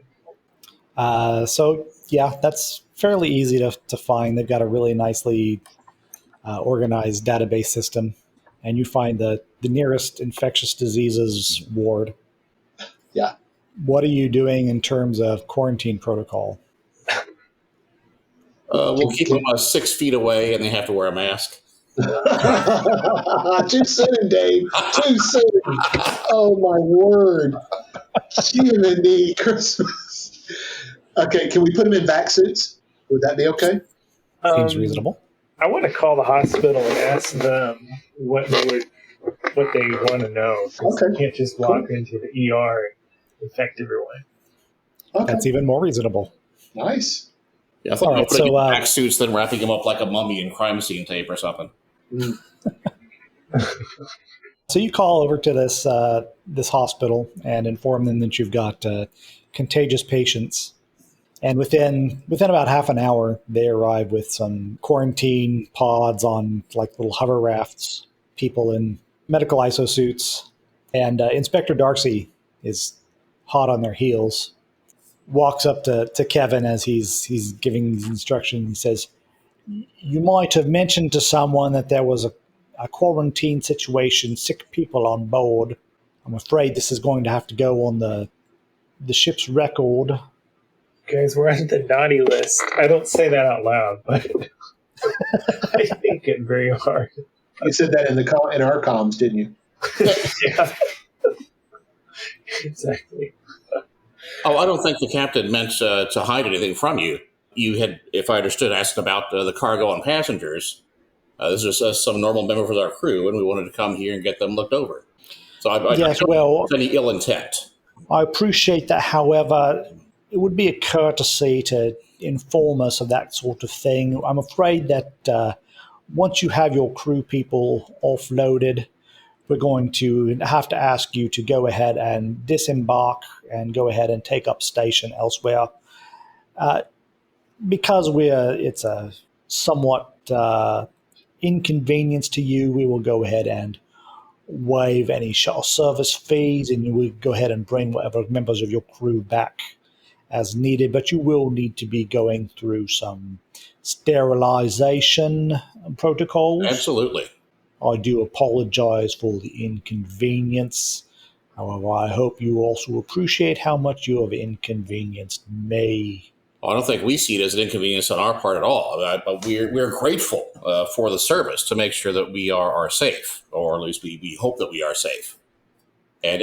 So yeah, that's fairly easy to find. They've got a really nicely organized database system, and you find the nearest infectious diseases ward. Yeah. What are you doing in terms of quarantine protocol? We'll keep them 6 feet away, and they have to wear a mask. Too soon, Dave. Too soon. Oh, my word. Jiminy Christmas. Okay, can we put them in vac suits? Would that be okay? Seems reasonable. I want to call the hospital and ask them what they want to know. Okay. You can't just walk into the ER and infect everyone. Okay. That's even more reasonable. Nice. Yeah, I thought All right, putting back suits, then wrapping him up like a mummy in crime scene tape or something. So you call over to this hospital and inform them that you've got contagious patients. And within about half an hour, they arrive with some quarantine pods on like little hover rafts, people in medical ISO suits. And Inspector Darcy is hot on their heels, walks up to Kevin as he's giving these instructions. He says, "You might have mentioned to someone that there was a quarantine situation, sick people on board. I'm afraid this is going to have to go on the ship's record." Guys, we're on the naughty list. I don't say that out loud, but I think it very hard. You said that in our comms, didn't you? Yeah. Exactly. Oh, I don't think the captain meant to hide anything from you. You had, if I understood, asked about the cargo and passengers. This is just some normal members of our crew, and we wanted to come here and get them looked over. So I Yes, don't well, have any ill intent. I appreciate that. However, it would be a courtesy to inform us of that sort of thing. I'm afraid that once you have your crew people offloaded, we're going to have to ask you to go ahead and disembark and go ahead and take up station elsewhere. Because it's a somewhat inconvenience to you, we will go ahead and waive any shuttle service fees, and we go ahead and bring whatever members of your crew back as needed. But you will need to be going through some sterilization protocols. Absolutely. I do apologize for the inconvenience. However, I hope you also appreciate how much you have inconvenienced me. I don't think we see it as an inconvenience on our part at all. But we're grateful for the service to make sure that we are safe, or at least we hope that we are safe. And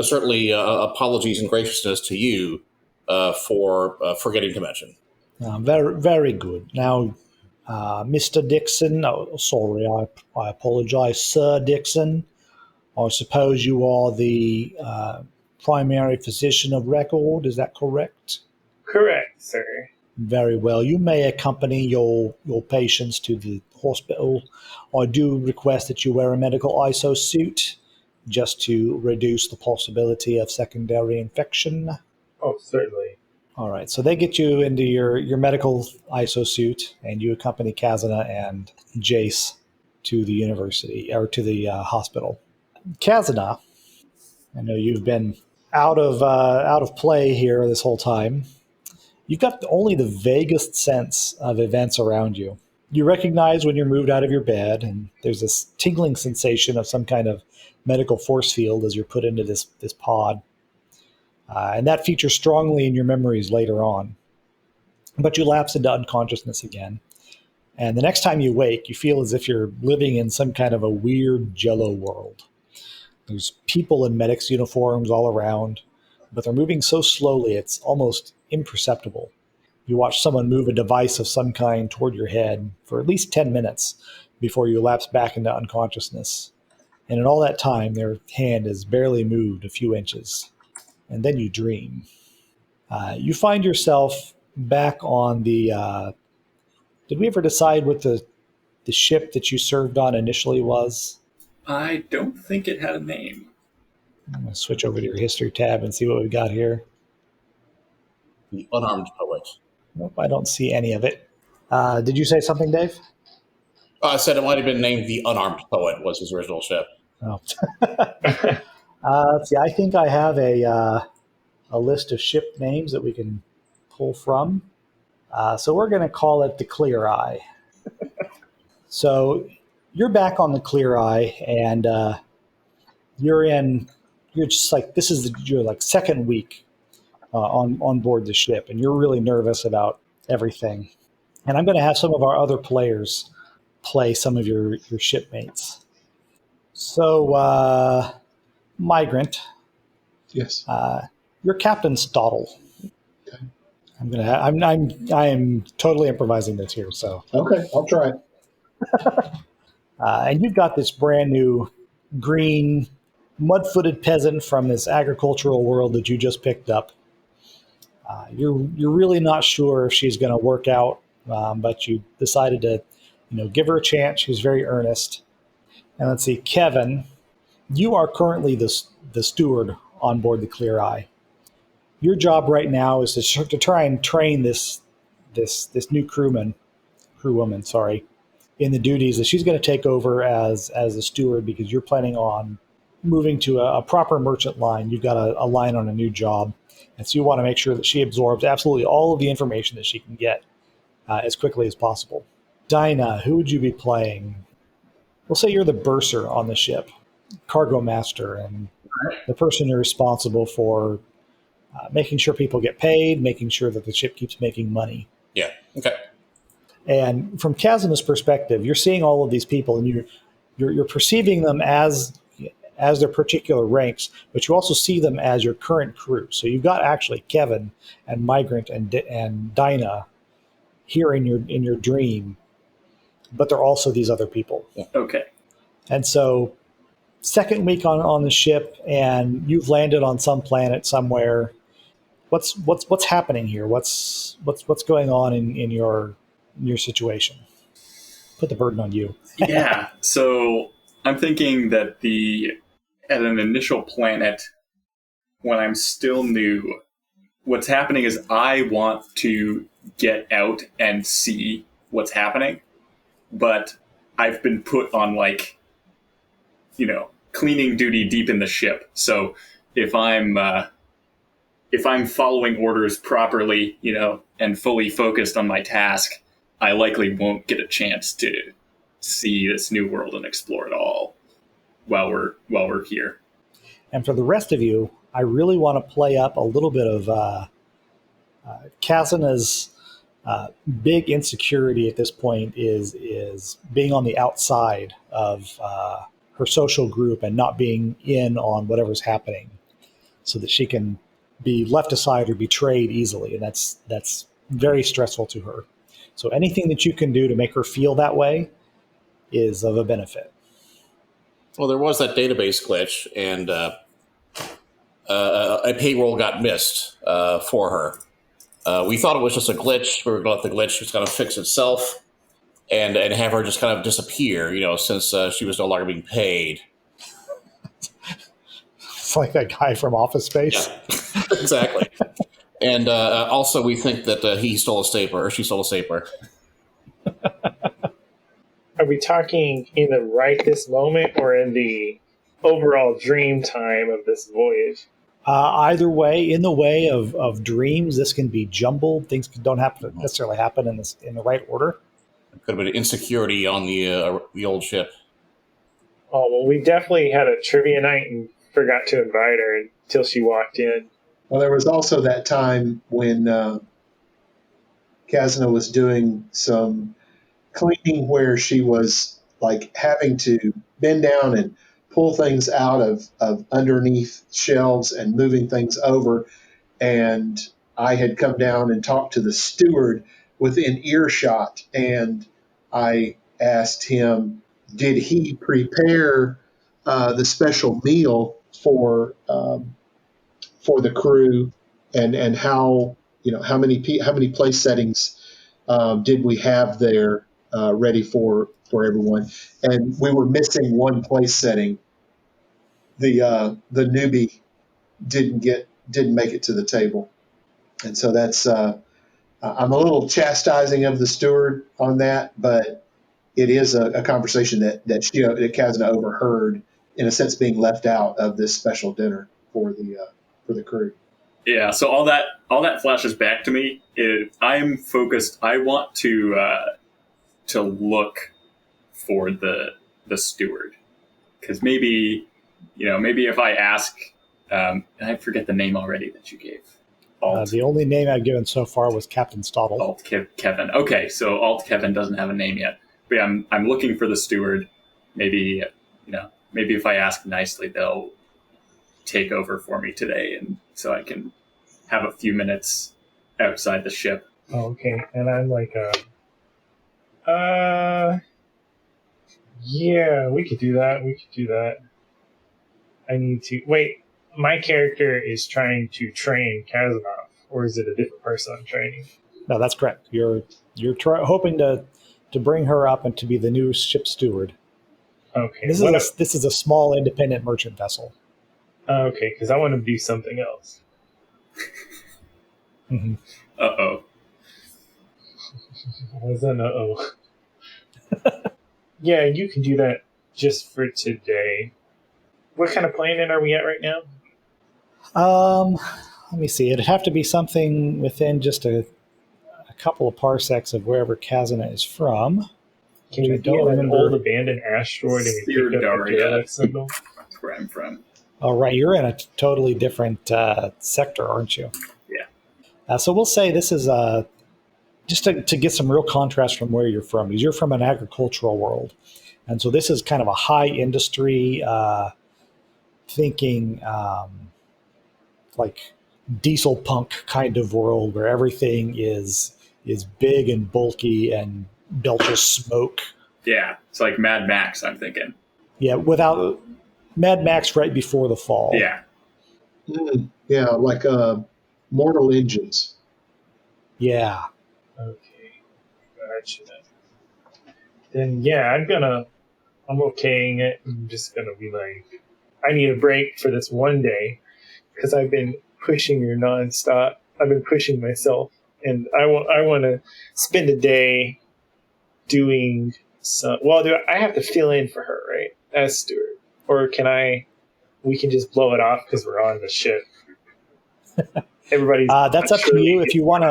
certainly apologies and graciousness to you for forgetting to mention. Very, very good. Now, Mr. Dixon, oh, sorry, I apologize, Sir Dixon. I suppose you are the primary physician of record, is that correct? Correct, sir. Very well. You may accompany your patients to the hospital. I do request that you wear a medical ISO suit just to reduce the possibility of secondary infection. Oh, certainly. All right, so they get you into your medical ISO suit, and you accompany Qazyna and Jase to the university, or to the hospital. Qazyna, I know you've been out of play here this whole time. You've got only the vaguest sense of events around you. You recognize when you're moved out of your bed, and there's this tingling sensation of some kind of medical force field as you're put into this pod. And that features strongly in your memories later on. But you lapse into unconsciousness again. And the next time you wake, you feel as if you're living in some kind of a weird jello world. There's people in medics' uniforms all around, but they're moving so slowly it's almost imperceptible. You watch someone move a device of some kind toward your head for at least 10 minutes before you lapse back into unconsciousness. And in all that time, their hand has barely moved a few inches. And then you dream. You find yourself back on the... did we ever decide what the ship that you served on initially was? I don't think it had a name. I'm going to switch over to your history tab and see what we've got here. The unarmed poet. Nope, I don't see any of it. Did you say something, Dave? I said it might have been named the Unarmed Poet was his original ship. Oh. Let's see. I think I have a list of ship names that we can pull from. So we're going to call it the Clear Eye. So you're back on the Clear Eye, and you're just like, this is your like second week on board the ship, and you're really nervous about everything. And I'm going to have some of our other players play some of your shipmates. So, Migrant. Yes. You're Captain Stottle. Okay. I am totally improvising this here. So Okay, I'll try it. and you've got this brand new green mud-footed peasant from this agricultural world that you just picked up. You're really not sure if she's going to work out, but you decided to, give her a chance. She's very earnest. And let's see, Kevin, you are currently the steward on board the Clear Eye. Your job right now is to try and train this new crewwoman, in the duties that she's going to take over as a steward, because you're planning on moving to a proper merchant line. You've got a line on a new job, and so you want to make sure that she absorbs absolutely all of the information that she can get as quickly as possible. Dinah, who would you be playing? We'll say you're the bursar on the ship, cargo master, and the person who's responsible for making sure people get paid, making sure that the ship keeps making money. Yeah. Okay. And from Qazyna's perspective, you're seeing all of these people, and you're perceiving them as their particular ranks, but you also see them as your current crew. So you've got actually Kevin and Migrant and Dinah here in your dream, but they're also these other people. Yeah. Okay. And so, second week on the ship, and you've landed on some planet somewhere. What's happening here? What's going on in your situation? Put the burden on you. Yeah. So I'm thinking that at an initial planet, when I'm still new, what's happening is I want to get out and see what's happening, but I've been put on cleaning duty deep in the ship. So if I'm following orders properly, and fully focused on my task, I likely won't get a chance to see this new world and explore it all while we're here. And for the rest of you, I really want to play up a little bit of Qazyna's big insecurity at this point is being on the outside of her social group and not being in on whatever's happening, so that she can be left aside or betrayed easily, and that's very stressful to her. So anything that you can do to make her feel that way is of a benefit. Well, there was that database glitch, and a payroll got missed for her. We thought it was just a glitch. We were going to let the glitch just kind of fix itself and have her just kind of disappear, since she was no longer being paid. It's like that guy from Office Space. Yeah, exactly. And also, we think that he stole a stapler, or she stole a stapler. Are we talking in the right this moment or in the overall dream time of this voyage? Either way, in the way of dreams, this can be jumbled. Things don't have to necessarily happen in the right order. It could have been insecurity on the old ship. Oh, well, we definitely had a trivia night and forgot to invite her until she walked in. Well, there was also that time when Qazyna was doing some cleaning where she was like having to bend down and pull things out of underneath shelves and moving things over. And I had come down and talked to the steward within earshot, and I asked him, did he prepare the special meal for the crew, and how many place settings did we have there ready for everyone? And we were missing one place setting. The newbie didn't make it to the table, and so that's I'm a little chastising of the steward on that, but it is a conversation that Qazyna overheard, in a sense, being left out of this special dinner for the crew. Yeah, so all that flashes back to me. I'm focused. I want to look for the steward, because maybe if I ask, I forget the name already that you gave. The only name I've given so far was Captain Stottle. Alt Kevin. Okay, so Alt Kevin doesn't have a name yet. But yeah, I'm looking for the steward. Maybe if I ask nicely, they'll take over for me today, and so I can have a few minutes outside the ship. Oh, okay, and I'm like, yeah, we could do that. I need to wait. My character is trying to train Qazyna, or is it a different person I'm training? No, that's correct. You're hoping to bring her up and to be the new ship steward. Okay. This is a small independent merchant vessel. Okay, because I want to do something else. Mm-hmm. Uh-oh. What was an uh-oh? Yeah, you can do that just for today. What kind of planet are we at right now? Let me see. It'd have to be something within just a couple of parsecs of wherever Qazyna is from. Can you be in an old abandoned asteroid and we pick up the derelict symbol? That's where I'm from. Oh, right. You're in a totally different sector, aren't you? Yeah. So we'll say this is just to get some real contrast from where you're from, because you're from an agricultural world. And so this is kind of a high industry thinking, like diesel punk kind of world where everything is big and bulky and belches smoke. Yeah, it's like Mad Max, I'm thinking. Yeah, without Mad Max right before the fall. Yeah. Yeah, like Mortal Engines. Yeah. Okay, gotcha. Then yeah, I'm okaying it. I'm just gonna be like, I need a break for this one day because I've been pushing her nonstop. I've been pushing myself, and I want to spend a day doing some. Well, I have to fill in for her, right, as steward, or we can just blow it off because we're on the ship. Everybody's that's up to you. If you want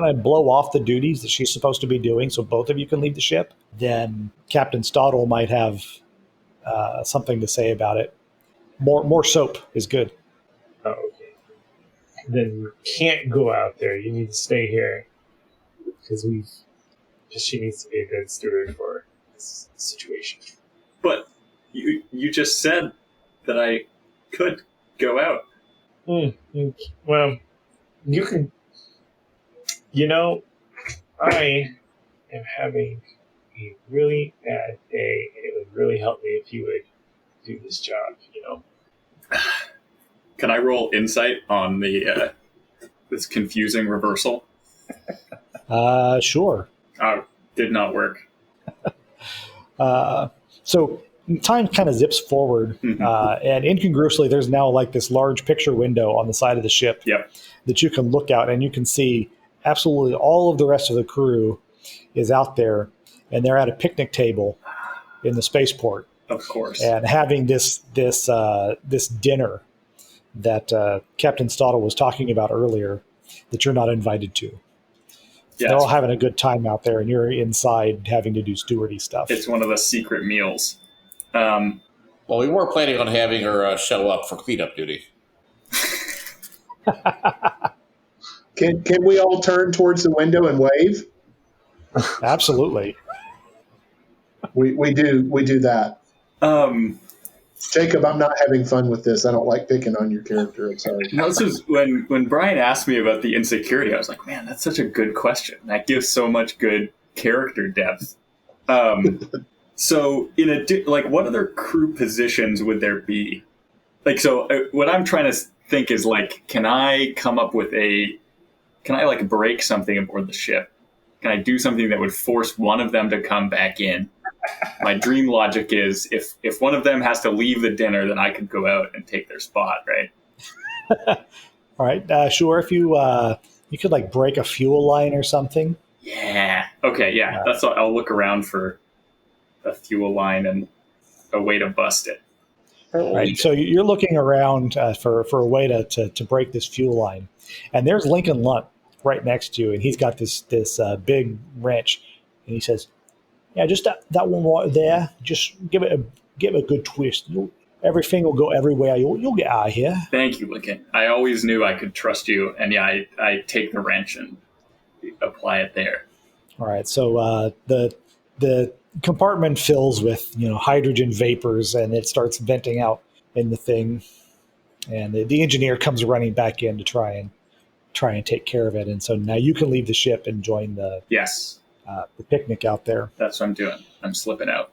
to blow off the duties that she's supposed to be doing, so both of you can leave the ship, then Captain Stottle might have something to say about it. More soap is good. Oh, okay. Then you can't go out there. You need to stay here because she needs to be a good steward for this situation. But you just said that I could go out. Well, you can. I am having a really bad day, and it would really help me if you would do this job, Can I roll insight on the this confusing reversal? Sure. Did not work. So time kind of zips forward, and incongruously, there's now like this large picture window on the side of the ship Yep. that you can look out, and you can see absolutely all of the rest of the crew is out there, and they're at a picnic table in the spaceport, Of course. and having this dinner that Captain Stottle was talking about earlier that you're not invited to. Yeah, They're all having a good time out there, and you're inside having to do stewardy stuff. it's one of the secret meals. Well, we were planning on having her show up for cleanup duty. Can we all turn towards the window and wave? Absolutely. We do that. Jacob, I'm not having fun with this. I don't like picking on your character. I'm sorry. No, this is when Brian asked me about the insecurity, I was like, man, that's such a good question. That gives so much good character depth. So, what other crew positions would there be? What I'm trying to think is can I come up with can I break something aboard the ship? Can I do something that would force one of them to come back in? My dream logic is if one of them has to leave the dinner, then I could go out and take their spot, right? All right. Sure. If you could break a fuel line or something. Yeah. Okay. Yeah. That's all. I'll look around for a fuel line and a way to bust it. Right. So you're looking around for a way to break this fuel line, and there's Lincoln Lunt right next to you, and he's got this big wrench, and he says, "Yeah, just that one right there. Just give it a good twist. Everything will go everywhere. You'll get out of here." Thank you, Lincoln. I always knew I could trust you, and yeah, I take the wrench and apply it there. All right. So the compartment fills with hydrogen vapors, and it starts venting out in the thing, and the engineer comes running back in to try and take care of it. And so now you can leave the ship and join the picnic out there. That's what I'm doing. I'm slipping out.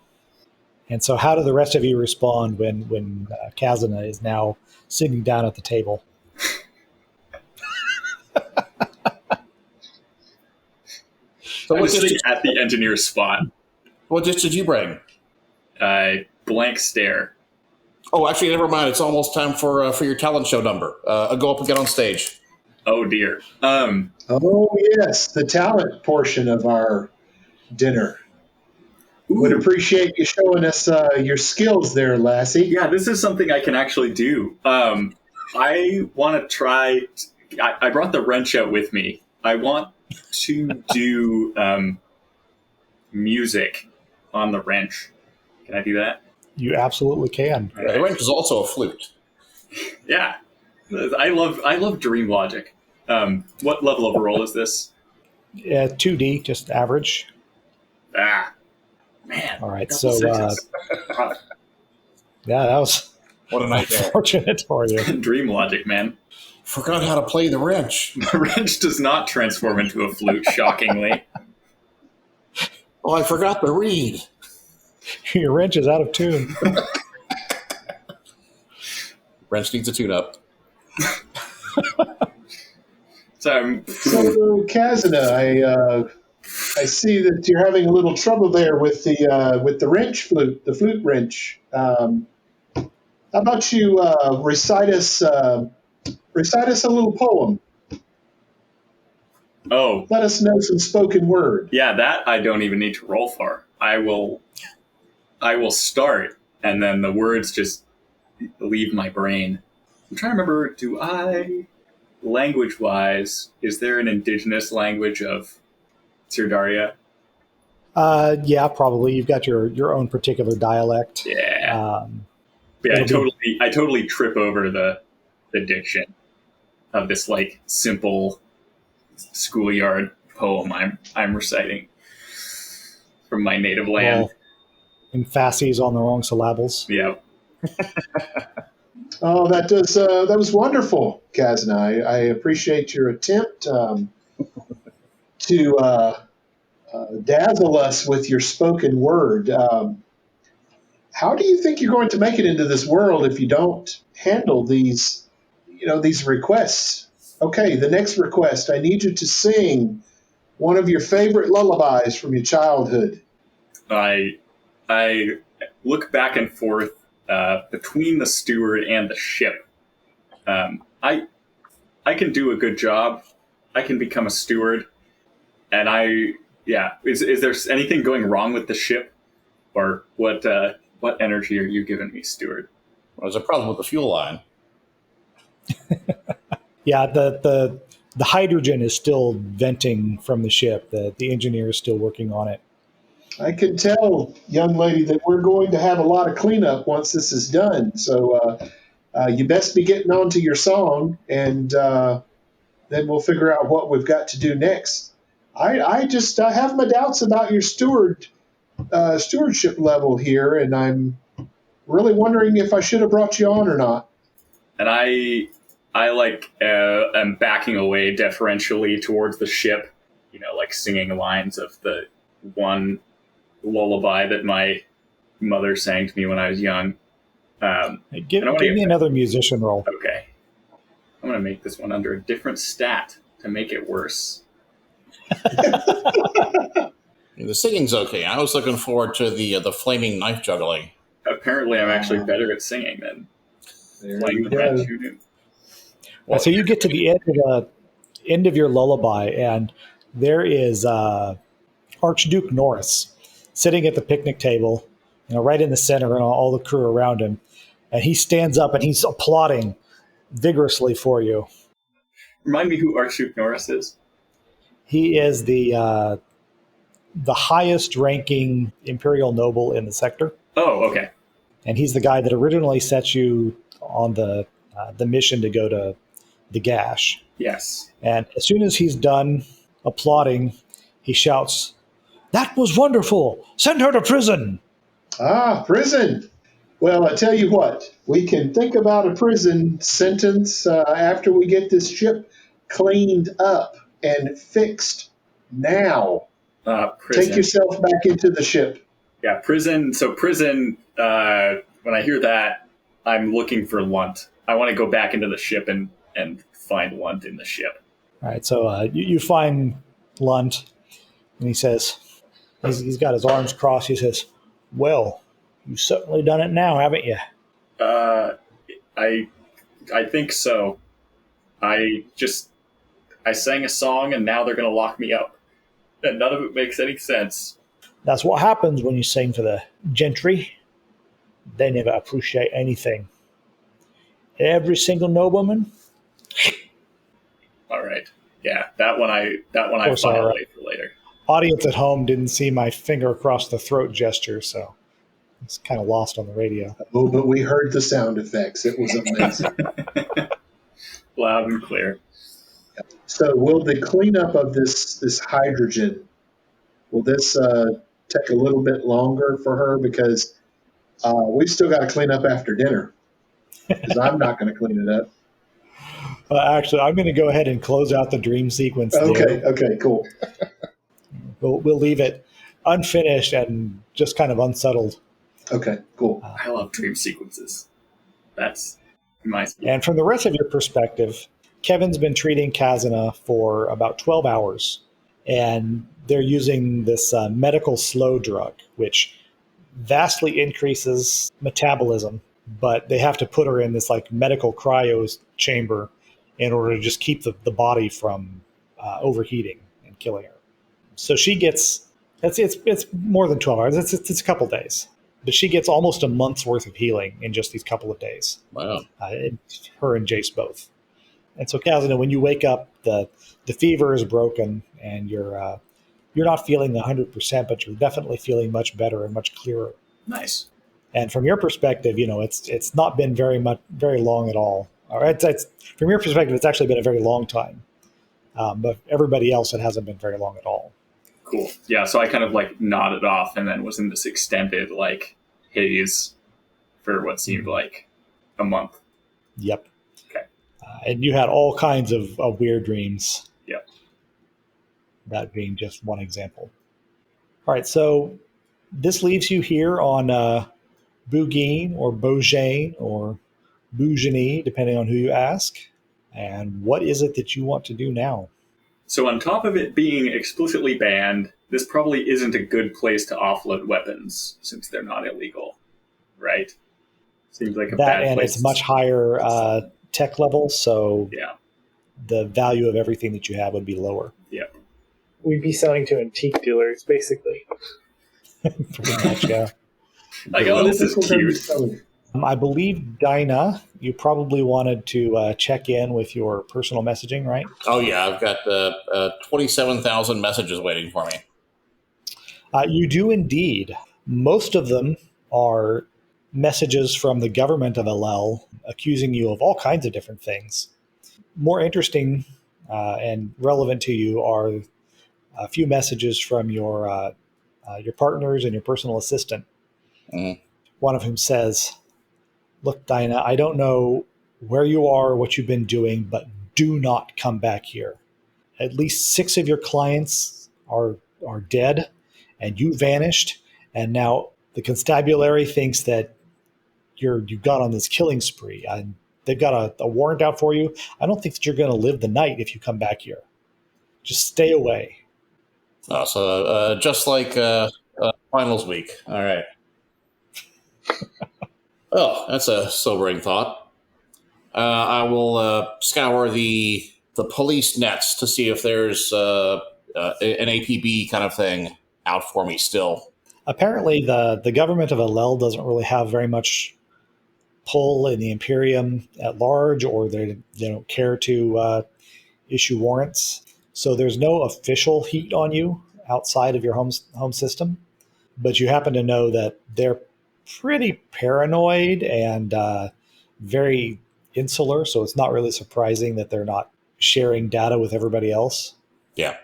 And so how do the rest of you respond when Qazyna is now sitting down at the table? So I'm sitting at the engineer's spot. What dish did you bring? Blank stare. Oh, actually, never mind. It's almost time for your talent show number. Go up and get on stage. Oh dear. Oh yes, the talent portion of our dinner. Ooh. Would appreciate you showing us your skills there, Lassie. Yeah, this is something I can actually do. I want to try. I brought the wrench out with me. I want to do music on the wrench. Can I do that? You absolutely can. Right. The wrench is also a flute. Yeah, I love dream logic. What level of roll is this? 2D, just average. Man. All right, so yeah, that was What a nightmare. unfortunate for you. Dream logic, man. Forgot how to play the wrench. The wrench does not transform into a flute, shockingly. Oh, I forgot the reed. Your wrench is out of tune. Wrench needs a tune-up. So Qazyna, I see that you're having a little trouble there with the wrench flute, the flute wrench. How about you recite us a little poem? Oh, Let us know some spoken word. yeah, that I don't even need to roll for. I will start, and then the words just leave my brain. I'm trying to remember, language-wise, is there an indigenous language of Sirdaria? Yeah, probably. You've got your own particular dialect. Yeah. I totally trip over the diction of this simple schoolyard poem I'm reciting from my native land. Well, emphases on the wrong syllables. Yeah. Oh, that was wonderful, Qazyna. I appreciate your attempt to dazzle us with your spoken word. How do you think you're going to make it into this world if you don't handle these requests? Okay, the next request. I need you to sing one of your favorite lullabies from your childhood. I look back and forth between the steward and the ship. I can do a good job. I can become a steward, and Is there anything going wrong with the ship, or what? What energy are you giving me, steward? Well, there's a problem with the fuel line. Yeah, the hydrogen is still venting from the ship. The engineer is still working on it. I can tell, young lady, that we're going to have a lot of cleanup once this is done. So you best be getting on to your song, and then we'll figure out what we've got to do next. I have my doubts about your stewardship level here, and I'm really wondering if I should have brought you on or not. And I am backing away deferentially towards the ship, like singing lines of the one lullaby that my mother sang to me when I was young. Give me another musician role. Okay. I'm going to make this one under a different stat to make it worse. The singing's okay. I was looking forward to the flaming knife juggling. Apparently, I'm actually better at singing than playing the bad tuning. Well, so you get to the end of your lullaby, and there is Archduke Norris sitting at the picnic table, right in the center, and all the crew around him. And he stands up and he's applauding vigorously for you. Remind me who Archduke Norris is. He is the highest ranking imperial noble in the sector. Oh, okay. And he's the guy that originally set you on the mission to go to the Gash. Yes. And as soon as he's done applauding, he shouts, "That was wonderful! Send her to prison!" Ah, prison! Well, I tell you what, we can think about a prison sentence after we get this ship cleaned up and fixed now. Prison. Take yourself back into the ship. Yeah, prison. So prison, when I hear that, I'm looking for Lunt. I want to go back into the ship and find Lunt in the ship. All right, so you find Lunt, and he says, he's got his arms crossed. He says, "Well, you've certainly done it now, haven't you?" I think so. I sang a song, and now they're going to lock me up. And none of it makes any sense. That's what happens when you sing for the gentry. They never appreciate anything. Every single nobleman. All right. Yeah, that one I file away for later. Audience at home didn't see my finger across the throat gesture, so it's kind of lost on the radio. Oh, but we heard the sound effects. It was amazing. Loud and clear. So will the cleanup of this hydrogen, will this take a little bit longer for her? Because we've still got to clean up after dinner. Because I'm not going to clean it up. Actually, I'm going to go ahead and close out the dream sequence. Okay, cool. We'll leave it unfinished and just kind of unsettled. Okay, cool. I love dream sequences. That's my... And from the rest of your perspective, Kevin's been treating Qazyna for about 12 hours, and they're using this medical slow drug, which vastly increases metabolism, but they have to put her in this medical cryo chamber in order to just keep the body from overheating and killing her. So she gets, it's more than 12 hours, it's a couple days, but she gets almost a month's worth of healing in just these couple of days. Wow. Her and Jase both. And so, Qazyna, when you wake up, the fever is broken, and you're not feeling 100%, but you're definitely feeling much better and much clearer. Nice. And from your perspective, it's not been very long at all. Or it's from your perspective, it's actually been a very long time. But everybody else, it hasn't been very long at all. Cool. Yeah. So I kind of nodded off, and then was in this extended haze for what seemed like a month. Yep. Okay. And you had all kinds of weird dreams. Yep. That being just one example. All right, so this leaves you here on Boughene or Boughene or Boughene, depending on who you ask. And what is it that you want to do now? So on top of it being explicitly banned, this probably isn't a good place to offload weapons since they're not illegal, right? Seems like a That bad and place. it's much higher tech level, so Yeah. the value of everything that you have would be lower. Yep. We'd be selling to antique dealers, basically. Pretty much, yeah. Like, oh, this is cute. I believe, Dinah, you probably wanted to check in with your personal messaging, right? Oh yeah, I've got 27,000 messages waiting for me. You do indeed. Most of them are messages from the government of LL accusing you of all kinds of different things. More interesting and relevant to you are a few messages from your partners and your personal assistant. Mhm. One of whom says, "Look, Dinah, I don't know where you are, what you've been doing, but do not come back here. At least 6 of your clients are dead, and you vanished, and now the constabulary thinks that you've gone on this killing spree. And they've got a warrant out for you. I don't think that you're going to live the night if you come back here. Just stay away." So just like finals week. All right. Oh, that's a sobering thought. I will scour the police nets to see if there's an APB kind of thing out for me still. Apparently, the government of LL doesn't really have very much pull in the Imperium at large, or they don't care to issue warrants. So there's no official heat on you outside of your home system, but you happen to know that they're pretty paranoid and very insular. So it's not really surprising that they're not sharing data with everybody else. Yeah.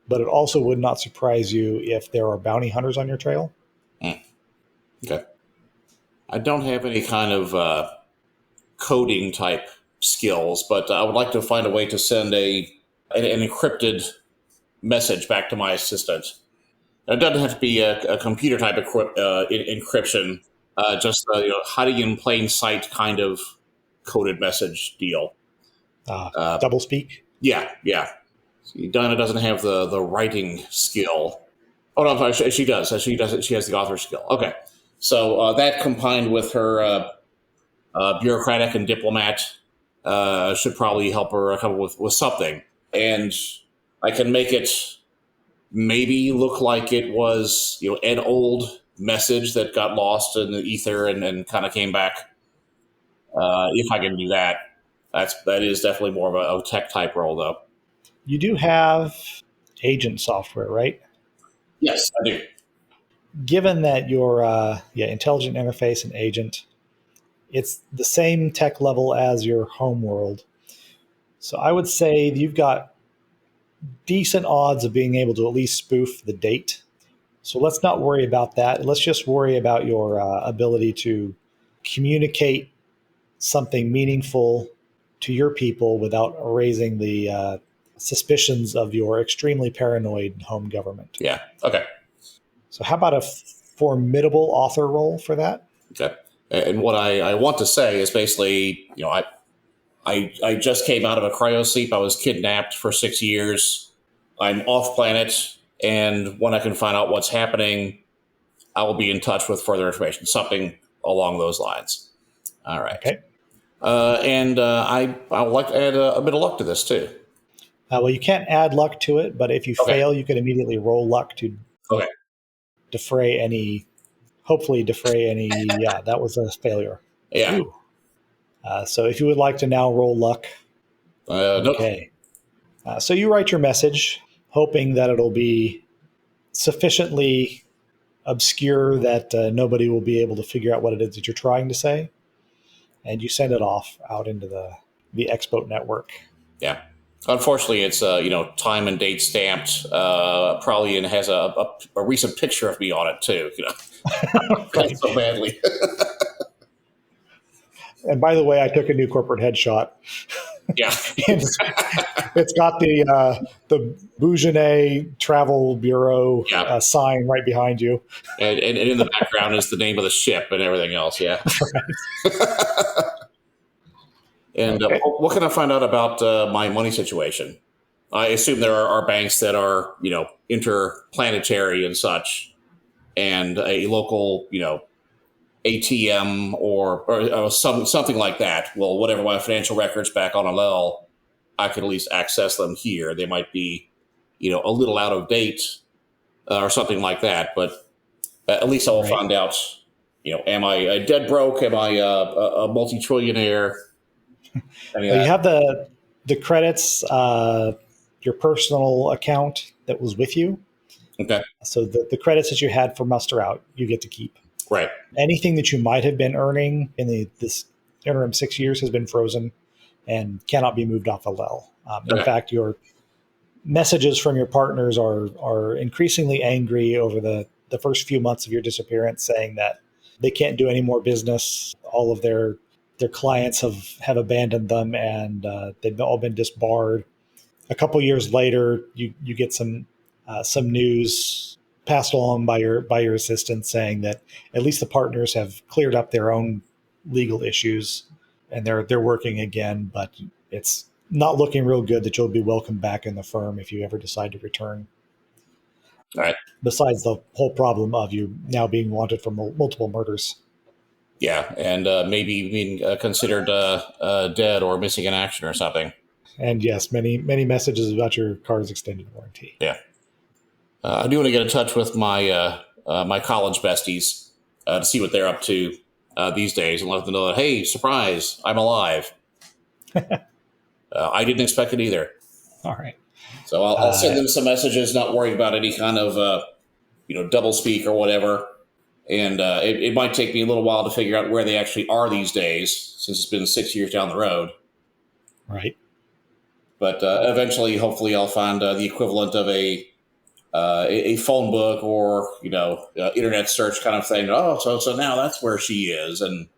But it also would not surprise you if there are bounty hunters on your trail. Okay. I don't have any kind of coding type skills, but I would like to find a way to send an encrypted message back to my assistant. It doesn't have to be a computer type encryption, just hiding in plain sight kind of coded message deal. Double speak? Yeah. See, Dinah doesn't have the writing skill. Oh, no, I'm sorry, she does. She has the author skill. Okay. So that combined with her bureaucratic and diplomat should probably help her come up with something. And I can make it maybe look like it was an old message that got lost in the ether and kind of came back. If I can do that, that is definitely more of a tech type role, though. You do have agent software, right? Yes, I do. Given that your intelligent interface and agent, it's the same tech level as your home world. So I would say you've got decent odds of being able to at least spoof the date. So let's not worry about that. Let's just worry about your ability to communicate something meaningful to your people without raising the suspicions of your extremely paranoid home government. Yeah. Okay. So how about a formidable author role for that? Okay. And what I want to say is basically, I just came out of a cryo sleep. I was kidnapped for 6 years. I'm off planet, and when I can find out what's happening, I will be in touch with further information. Something along those lines. All right. Okay. And I would like to add a bit of luck to this too. Well, you can't add luck to it, but if you fail, you can immediately roll luck to hopefully defray any. Yeah, that was a failure. Yeah. So if you would like to now roll luck. Okay. Nope. So you write your message, hoping that it'll be sufficiently obscure that nobody will be able to figure out what it is that you're trying to say. And you send it off out into the Expo network. Yeah. Unfortunately, it's time and date stamped. Probably and has a recent picture of me on it too. Right. So badly. And by the way, I took a new corporate headshot. Yeah. And it's got the Boughene Travel Bureau Yeah. sign right behind you. And in the background is the name of the ship and everything else. Yeah. And Okay. what can I find out about my money situation? I assume there are banks that are, interplanetary and such, and a local, ATM or something like that. Well, whatever my financial records back on LL, I can at least access them here. They might be, a little out of date or something like that, but at least I will find out. Am I dead broke? Am I a multi-trillionaire? You have the credits, your personal account that was with you. Okay. So the credits that you had for muster out, you get to keep. Right. Anything that you might have been earning in this interim 6 years has been frozen and cannot be moved off LL. In fact, your messages from your partners are increasingly angry over the first few months of your disappearance, saying that they can't do any more business. All of their clients have abandoned them, and they've all been disbarred. A couple years later, you get some news passed along by your assistant saying that at least the partners have cleared up their own legal issues and they're working again, but it's not looking real good that you'll be welcome back in the firm if you ever decide to return. All right. Besides the whole problem of you now being wanted for multiple murders. Yeah, and maybe being considered dead or missing in action or something. And yes, many messages about your car's extended warranty. Yeah. I do want to get in touch with my my college besties to see what they're up to these days and let them know that, hey, surprise, I'm alive. I didn't expect it either. All right. So I'll send them some messages, not worried about any kind of double speak or whatever. And it might take me a little while to figure out where they actually are these days, since it's been 6 years down the road. Right. But eventually, hopefully, I'll find the equivalent of a phone book or internet search kind of thing. Oh, so now that's where she is, and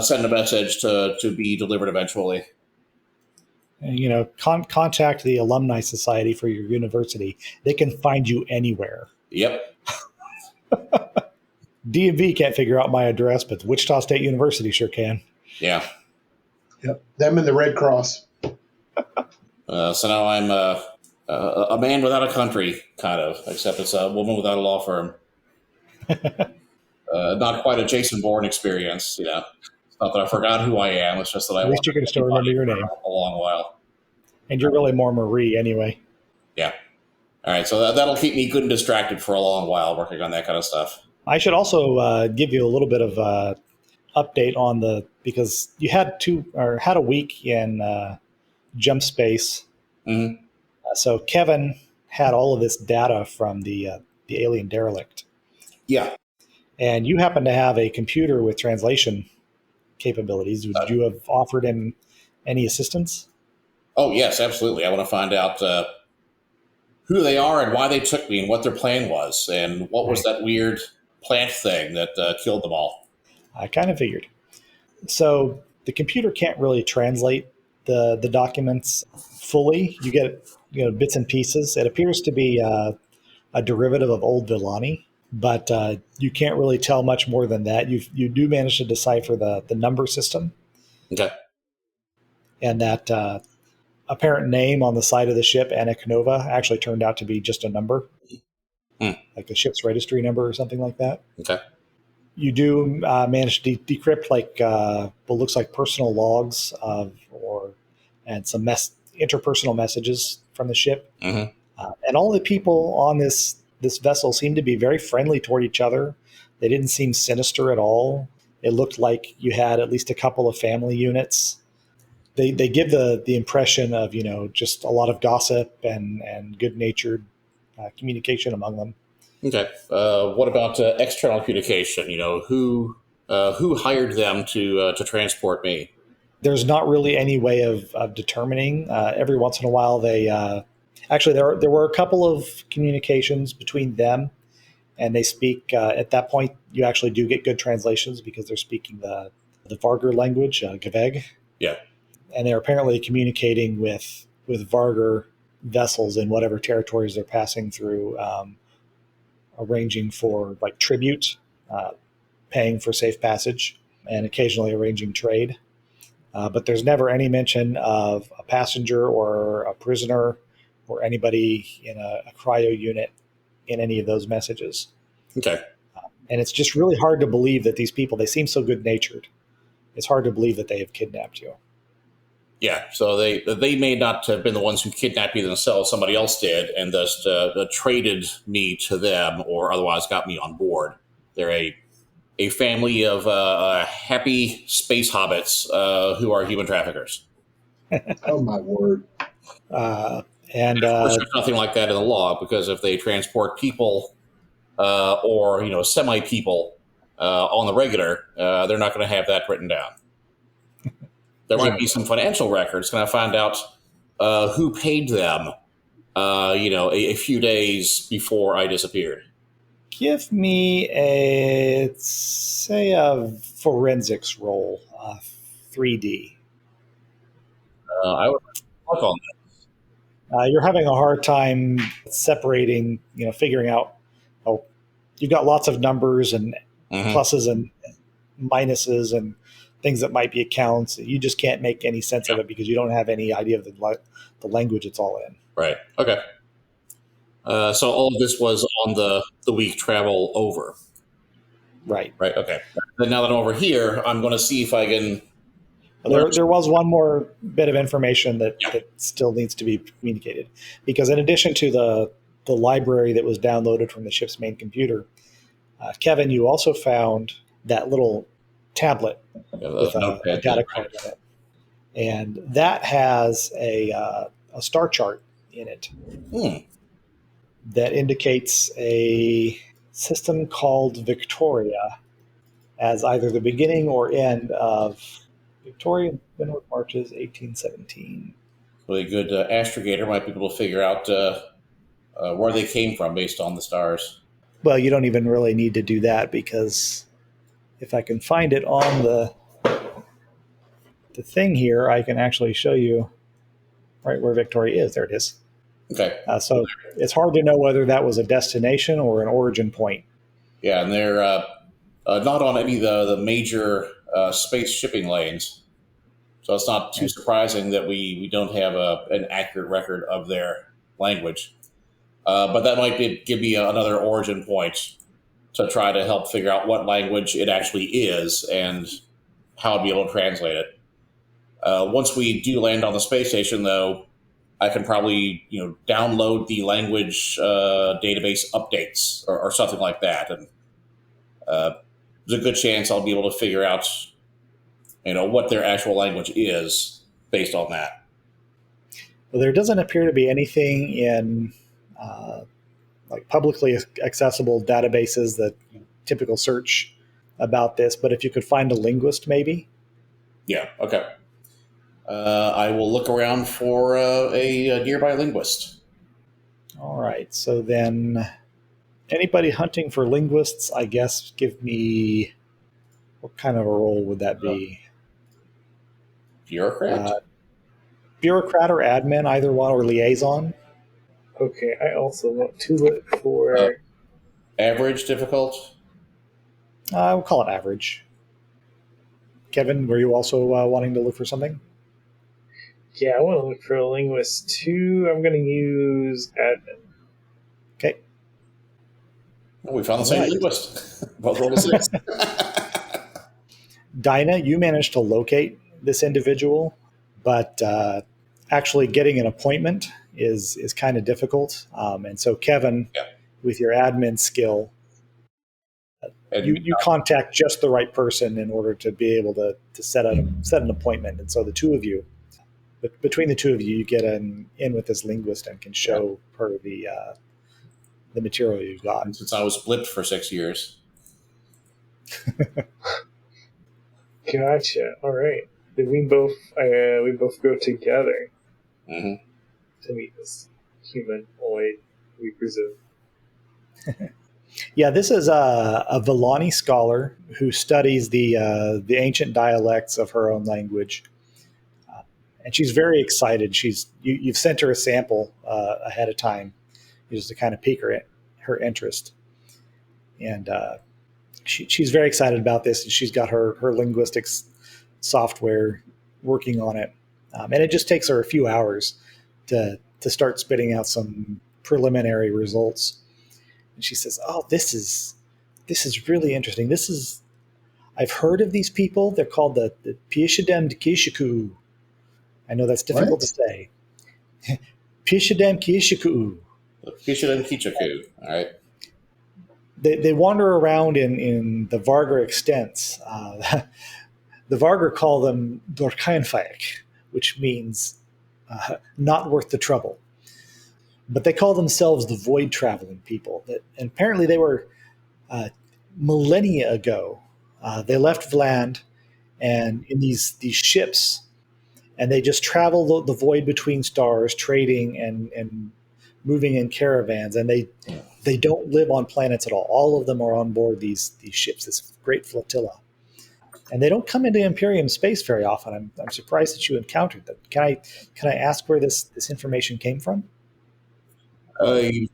send a message to be delivered eventually. And, contact the alumni society for your university. They can find you anywhere. Yep. DMV can't figure out my address, but Wichita State University sure can. Yeah. Yep. Them and the Red Cross. So now I'm a man without a country, kind of, except it's a woman without a law firm. Not quite a Jason Bourne experience, It's not that I forgot who I am. It's just that At least you can still remember your name. A long while. And you're really more Marie anyway. Yeah. All right. So that'll keep me good and distracted for a long while working on that kind of stuff. I should also give you a little bit of update on because you had a week in jump space. Mm-hmm. So Kevin had all of this data from the alien derelict. Yeah. And you happen to have a computer with translation capabilities. Would you have offered him any assistance? Oh, yes, absolutely. I want to find out who they are and why they took me and what their plan was and what was that weird plant thing that killed them all. I kind of figured. So the computer can't really translate the documents fully. You get bits and pieces. It appears to be a derivative of Old Villani, but you can't really tell much more than that. You do manage to decipher the number system. Okay. And that apparent name on the side of the ship, Annic Nova, actually turned out to be just a number, like the ship's registry number or something like that. Okay. You do manage to decrypt what looks like personal logs and some interpersonal messages from the ship. Mm-hmm. And all the people on this vessel seemed to be very friendly toward each other. They didn't seem sinister at all. It looked like you had at least a couple of family units. They give the impression of just a lot of gossip and good-natured communication among them. Okay. What about external communication? Who hired them to transport me? There's not really any way of determining. Every once in a while, they actually there were a couple of communications between them, and they speak. At that point, you actually do get good translations because they're speaking the Vargar language, Gaveg. Yeah. and they're apparently communicating with Vargar vessels in whatever territories they're passing through, arranging for like tribute, paying for safe passage, and occasionally arranging trade. But there's never any mention of a passenger or a prisoner or anybody in a cryo unit in any of those messages. Okay. And it's just really hard to believe that these people, they seem so good-natured. It's hard to believe that they have kidnapped you. Yeah, so they may not have been the ones who kidnapped me themselves. Somebody else did, and thus traded me to them, or otherwise got me on board. They're a family of happy space hobbits who are human traffickers. Oh my word! And of course, there's nothing like that in the law, because if they transport people or semi people on the regular, they're not going to have that written down. There might be some financial records. Can I find out who paid them? A few days before I disappeared. give me a forensics roll, 3D. I would look on You're having a hard time separating, figuring out. Oh, you've got lots of numbers and that. pluses and minuses and things that might be accounts. You just can't make any sense of it because you don't have any idea of the language it's all in. Right. Okay. So all of this was on the week travel over. Right. Right. Okay. Then now that I'm over here, I'm going to see if I can. There was one more bit of information that still needs to be communicated, because in addition to the library that was downloaded from the ship's main computer, Kevin, you also found that little tablet with a data card in it, and that has a star chart in it that indicates a system called Victoria as either the beginning or end of Victorian Finland Marches 1817. Really good astrogator might be able to figure out where they came from based on the stars. Well, you don't even really need to do that, because if I can find it on the thing here, I can actually show you right where Victoria is. There it is. Okay. So it's hard to know whether that was a destination or an origin point. Yeah, and they're not on any of the major space shipping lanes. So it's not too surprising that we don't have an accurate record of their language. But that might give me another origin point to try to help figure out what language it actually is and how I'd be able to translate it. Once we do land on the space station, though, I can probably download the language database updates or something like that, and there's a good chance I'll be able to figure out what their actual language is based on that. Well, there doesn't appear to be anything in like publicly accessible databases that typical search about this, but if you could find a linguist, maybe. Yeah. Okay. I will look around for a nearby linguist. All right. So then, anybody hunting for linguists, I guess, give me, what kind of a role would that be? Bureaucrat? Bureaucrat or admin, either one, or liaison. Okay, I also want to look for... average difficult? We'll call it average. Kevin, were you also wanting to look for something? Yeah, I want to look for a linguist too. I'm going to use admin. Okay. Oh, we found the same linguist. Both rolled a 6. Dinah, you managed to locate this individual, but actually getting an appointment is kind of difficult. And so Kevin, with your admin skill, you contact just the right person in order to be able to set an appointment. And so the two of you, between the two of you, you get in with this linguist and can show her the material you've got. And since I was blipped for 6 years. Gotcha. All right. Then we both go together to meet this humanoid, we presume. Yeah, this is a Boughene scholar who studies the ancient dialects of her own language. and she's very excited. You've sent her a sample ahead of time, just to kind of pique her interest, and she's very excited about this. And she's got her linguistics software working on it, and it just takes her a few hours to start spitting out some preliminary results. And she says, "Oh, this is really interesting. I've heard of these people. They're called the Pieshadem Kishiku. I know that's difficult to say. Pieshadem Kishiku. Kishidan Kichaku. All right. They wander around in the Vargar extents. The Vargar call them Dorkainfaik, which means not worth the trouble. But they call themselves the void traveling people. And apparently they were millennia ago. They left Vland and in these ships, and they just travel the void between stars, trading and moving in caravans. And they don't live on planets at all. All of them are on board these ships, this great flotilla. And they don't come into Imperium space very often. I'm surprised that you encountered them. Can I ask where this information came from? A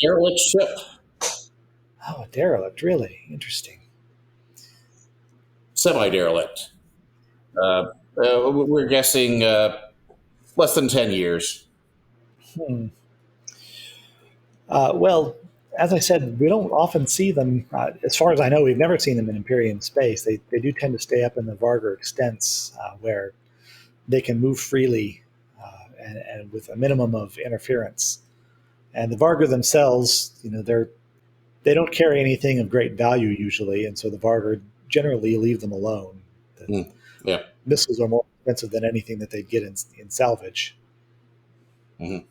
derelict ship. Oh, a derelict, really interesting. Semi-derelict. We're guessing less than 10 years. Well, as I said, we don't often see them. As far as I know, we've never seen them in Imperium space. They do tend to stay up in the Vargar extents, where they can move freely and with a minimum of interference. And the Vargar themselves, they don't carry anything of great value usually, and so the Vargar generally leave them alone. Yeah. Missiles are more expensive than anything that they get in salvage. Mm-hmm.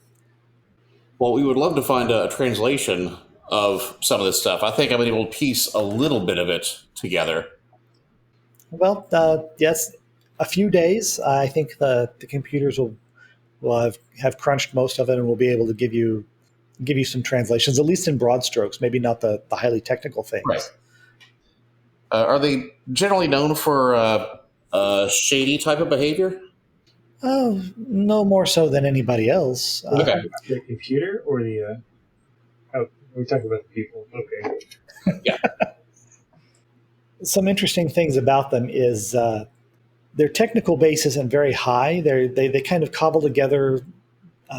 Well, we would love to find a translation of some of this stuff. I think I've been able to piece a little bit of it together. Well, yes, a few days. I think the computers will have crunched most of it, and will be able to give you some translations, at least in broad strokes. Maybe not the highly technical things. Right. Are they generally known for shady type of behavior? Oh, no more so than anybody else. Okay. The computer or the? We're talking about the people. Okay. Yeah. Some interesting things about them is their technical base isn't very high. They kind of cobble together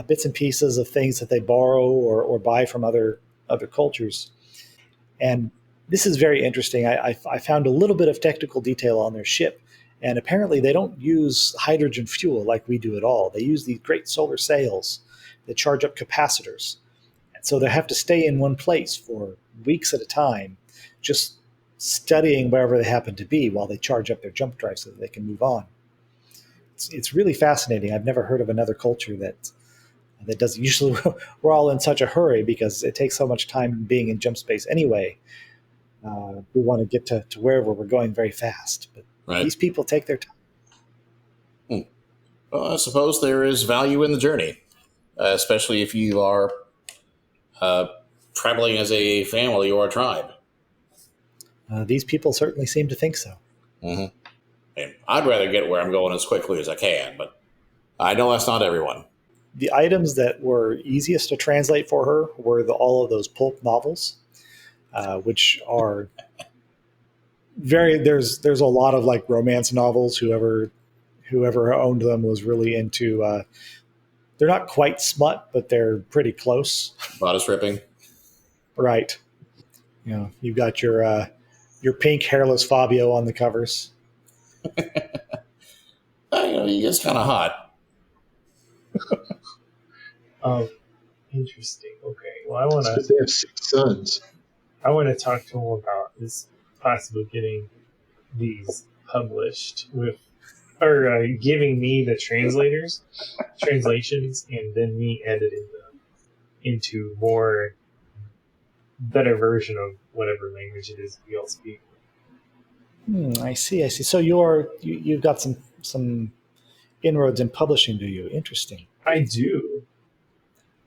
bits and pieces of things that they borrow or buy from other cultures. And this is very interesting. I found a little bit of technical detail on their ship. And apparently they don't use hydrogen fuel like we do at all. They use these great solar sails that charge up capacitors. And so they have to stay in one place for weeks at a time, just studying wherever they happen to be while they charge up their jump drive so that they can move on. It's really fascinating. I've never heard of another culture that doesn't. Usually we're all in such a hurry because it takes so much time being in jump space anyway. We want to get to wherever we're going very fast. But right. These people take their time. Well, I suppose there is value in the journey, especially if you are traveling as a family or a tribe. These people certainly seem to think so. Mm-hmm. And I'd rather get where I'm going as quickly as I can, but I know that's not everyone. The items that were easiest to translate for her were all of those pulp novels, which are there's a lot of like romance novels. Whoever owned them was really into. They're not quite smut, but they're pretty close. Bodice ripping, right? You've got your pink hairless Fabio on the covers. He is kind of hot. Oh, interesting. Okay. Well, I want to. They have 6 sons. I want to talk to him about this possibly getting these published or giving me the translations, and then me editing them into more better version of whatever language it is we all speak. I see. So you've got some inroads in publishing, do you? Interesting. I do.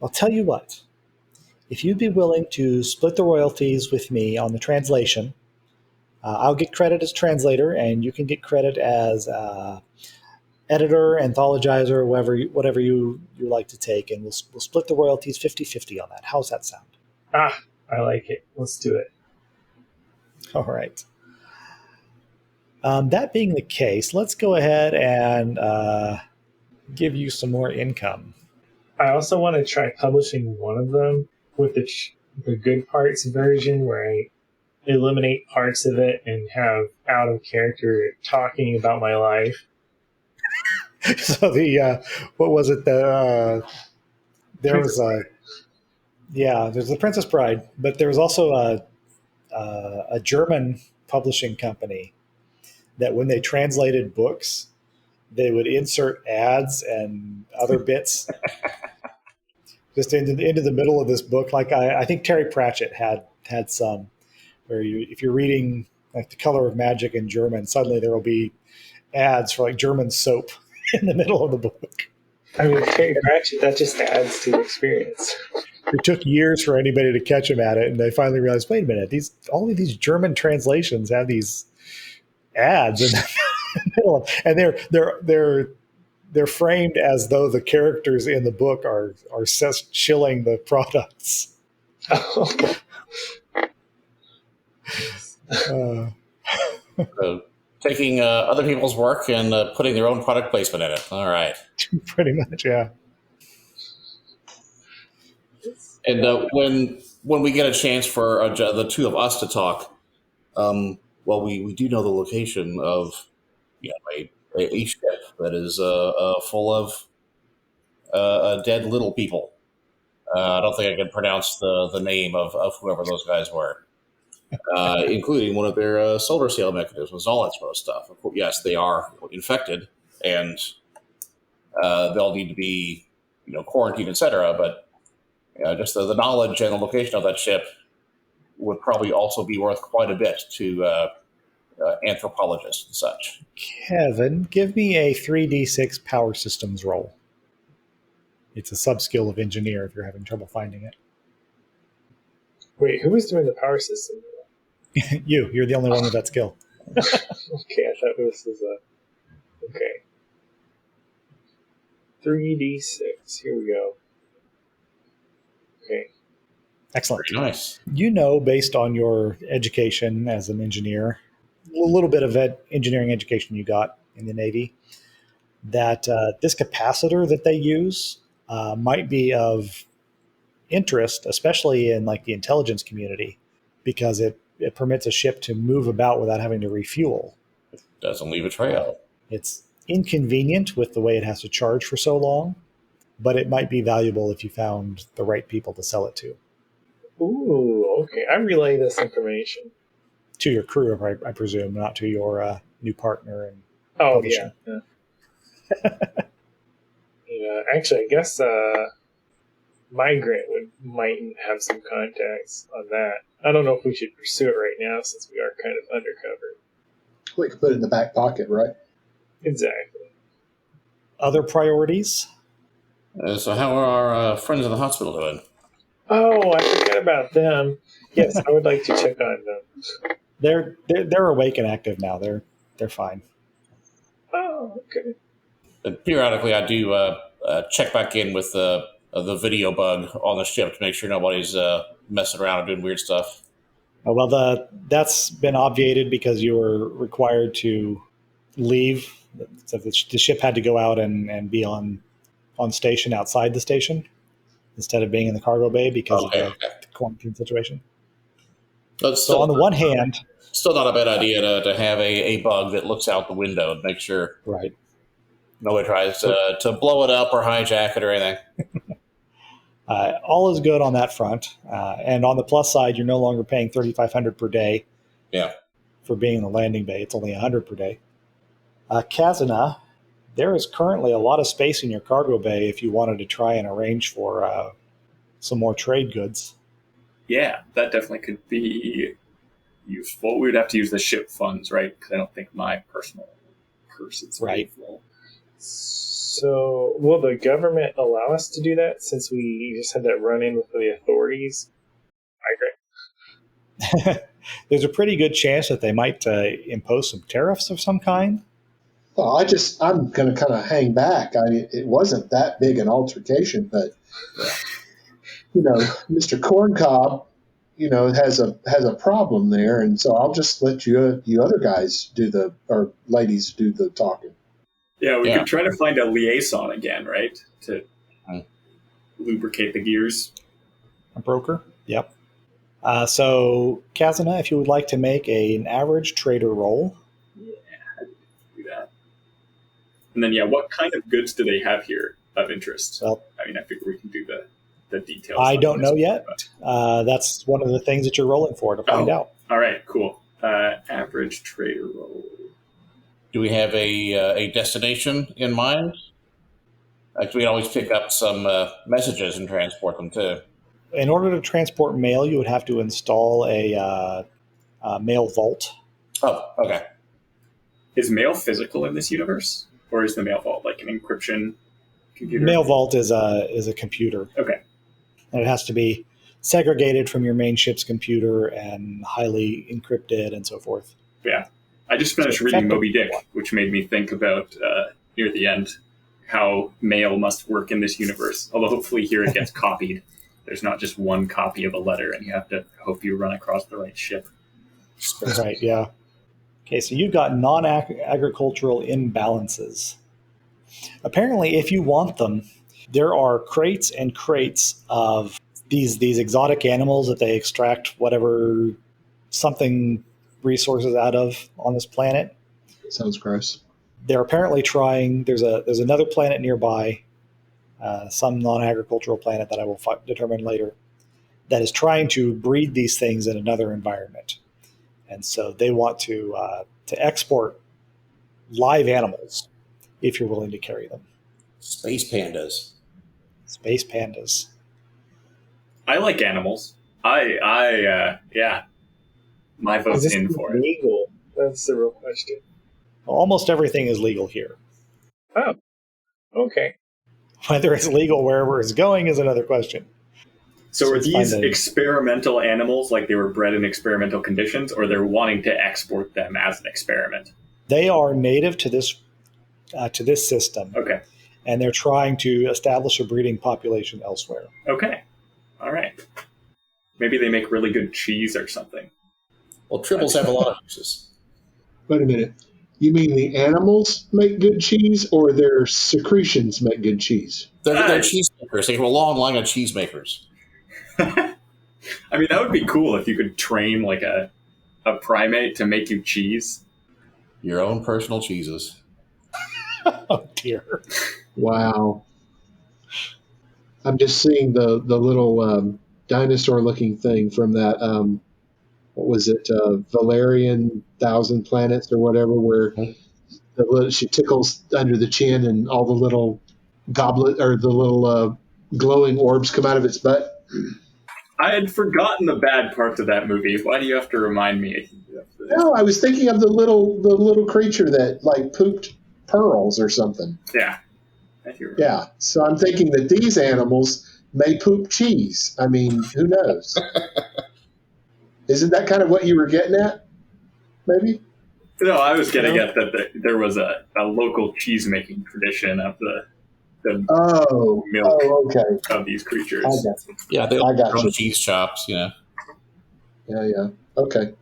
I'll tell you what. If you'd be willing to split the royalties with me on the translation, I'll get credit as translator, and you can get credit as editor, anthologizer, whatever you like to take, and we'll split the royalties 50-50 on that. How's that sound? I like it. Let's do it. All right. That being the case, let's go ahead and give you some more income. I also want to try publishing one of them with the good parts version, where I eliminate parts of it and have out of character talking about my life. So what was it? There Princess was there's the Princess Bride, but there was also a German publishing company that when they translated books, they would insert ads and other bits just into the middle of this book. Like I think Terry Pratchett had some where if you're reading like The Color of Magic in German, suddenly there will be ads for like German soap in the middle of the book. I mean, Terry Pratchett, that just adds to the experience. It took years for anybody to catch him at it, and they finally realized, wait a minute, all of these German translations have these ads in the middle of, and they're framed as though the characters in the book are shilling the products. Taking other people's work and putting their own product placement in it. All right. Pretty much, yeah. And when we get a chance for the two of us to talk, we do know the location of a ship that is full of dead little people. I don't think I can pronounce the name of whoever those guys were, including one of their solar sail mechanisms, all that sort of stuff. Of course, yes, they are infected, and they'll need to be quarantined, etc. But just the knowledge and the location of that ship would probably also be worth quite a bit to anthropologists and such. Kevin, give me a 3d6 power systems roll. It's a sub-skill of engineer if you're having trouble finding it. Wait, who was doing the power system? You're the only one with that skill. Okay, I thought this was okay. 3d6, here we go. Okay. Excellent. Very nice. Based on your education as an engineer, a little bit of engineering education you got in the Navy, that this capacitor that they use might be of interest, especially in like the intelligence community, because it permits a ship to move about without having to refuel. It doesn't leave a trail. It's inconvenient with the way it has to charge for so long, but it might be valuable if you found the right people to sell it to. Ooh, okay. I relay this information To your crew, I presume, not to your new partner. And yeah. Actually, I guess Migrant might have some contacts on that. I don't know if we should pursue it right now since we are kind of undercover. We could put it in the back pocket, right? Exactly. Other priorities? So how are our friends in the hospital doing? Oh, I forgot about them. Yes, I would like to check on them. They're awake and active now. They're fine. Oh, okay. And periodically, I do check back in with the video bug on the ship to make sure nobody's messing around and doing weird stuff. Well, that's been obviated because you were required to leave. So the ship had to go out and be on station outside the station instead of being in the cargo bay because of the quarantine situation. So on the one hand, still not a bad idea to have a bug that looks out the window and make sure nobody tries to blow it up or hijack it or anything. All is good on that front. And on the plus side, you're no longer paying $3,500 per day for being in the landing bay. It's only $100 per day. Qazyna, there is currently a lot of space in your cargo bay if you wanted to try and arrange for some more trade goods. Yeah, that definitely could be useful. We would have to use the ship funds, right? Because I don't think my personal purse is very full. So, will the government allow us to do that since we just had that run-in with the authorities? There's a pretty good chance that they might impose some tariffs of some kind. Well, I'm going to kind of hang back. It wasn't that big an altercation, but Mr. Corncob, has a problem there, and so I'll just let you other guys or ladies do the talking. Yeah, we Yeah. could try to find a liaison again, right? To lubricate the gears. A broker? Yep. So, Qazyna, if you would like to make an average trader roll. Yeah, do that. And then, what kind of goods do they have here of interest? Well, I mean, I figure we can do the details. I on don't this know yet. but- That's one of the things that you're rolling for to find out. All right, cool. Average trader roll. Do we have a destination in mind? Like, we always pick up some messages and transport them too. In order to transport mail, you would have to install a mail vault. Oh, okay. Is mail physical in this universe? Or is the mail vault like an encryption computer? Mail vault is a computer. Okay. And it has to be segregated from your main ship's computer and highly encrypted and so forth. Yeah. I just finished reading Moby Dick, which made me think about, near the end, how mail must work in this universe. Although hopefully here it gets copied. There's not just one copy of a letter, and you have to hope you run across the right ship. Right, yeah. Okay, so you've got non-agricultural imbalances. Apparently, if you want them, there are crates and crates of these exotic animals that they extract whatever something resources out of on this planet. Sounds gross. They're apparently trying. There's another planet nearby, some non-agricultural planet that I will determine later, that is trying to breed these things in another environment, and so they want to export live animals if you're willing to carry them. Space pandas. Space pandas. I like animals. Yeah. My Is vote's this in for it. legal? That's the real question. Almost everything is legal here. Oh, okay. Whether it's legal wherever it's going is another question. So are it's these fine to- experimental animals, like they were bred in experimental conditions, or they're wanting to export them as an experiment? They are native to this system, Okay. and they're trying to establish a breeding population elsewhere. Okay. All right. Maybe they make really good cheese or something. Well, tribbles have a lot of uses. Wait a minute. You mean the animals make good cheese, or their secretions make good cheese? They're cheesemakers. They have a long line of cheesemakers. I mean, that would be cool if you could train like a primate to make you cheese. Your own personal cheeses. Oh dear. Wow. I'm just seeing the little dinosaur-looking thing from that. What was it? Valerian Thousand Planets or whatever, where she tickles under the chin and all the little goblet or the little glowing orbs come out of its butt. I had forgotten the bad parts of that movie. Why do you have to remind me? No, I was thinking of the little creature that like pooped pearls or something. Yeah. I hear. Yeah, so I'm thinking that these animals may poop cheese. I mean, who knows? Isn't that kind of what you were getting at? Maybe? No, I was getting at that there was a local cheese making tradition of the milk okay. of these creatures. I got you. Yeah, they I got all you. cheese chops, Yeah. Okay.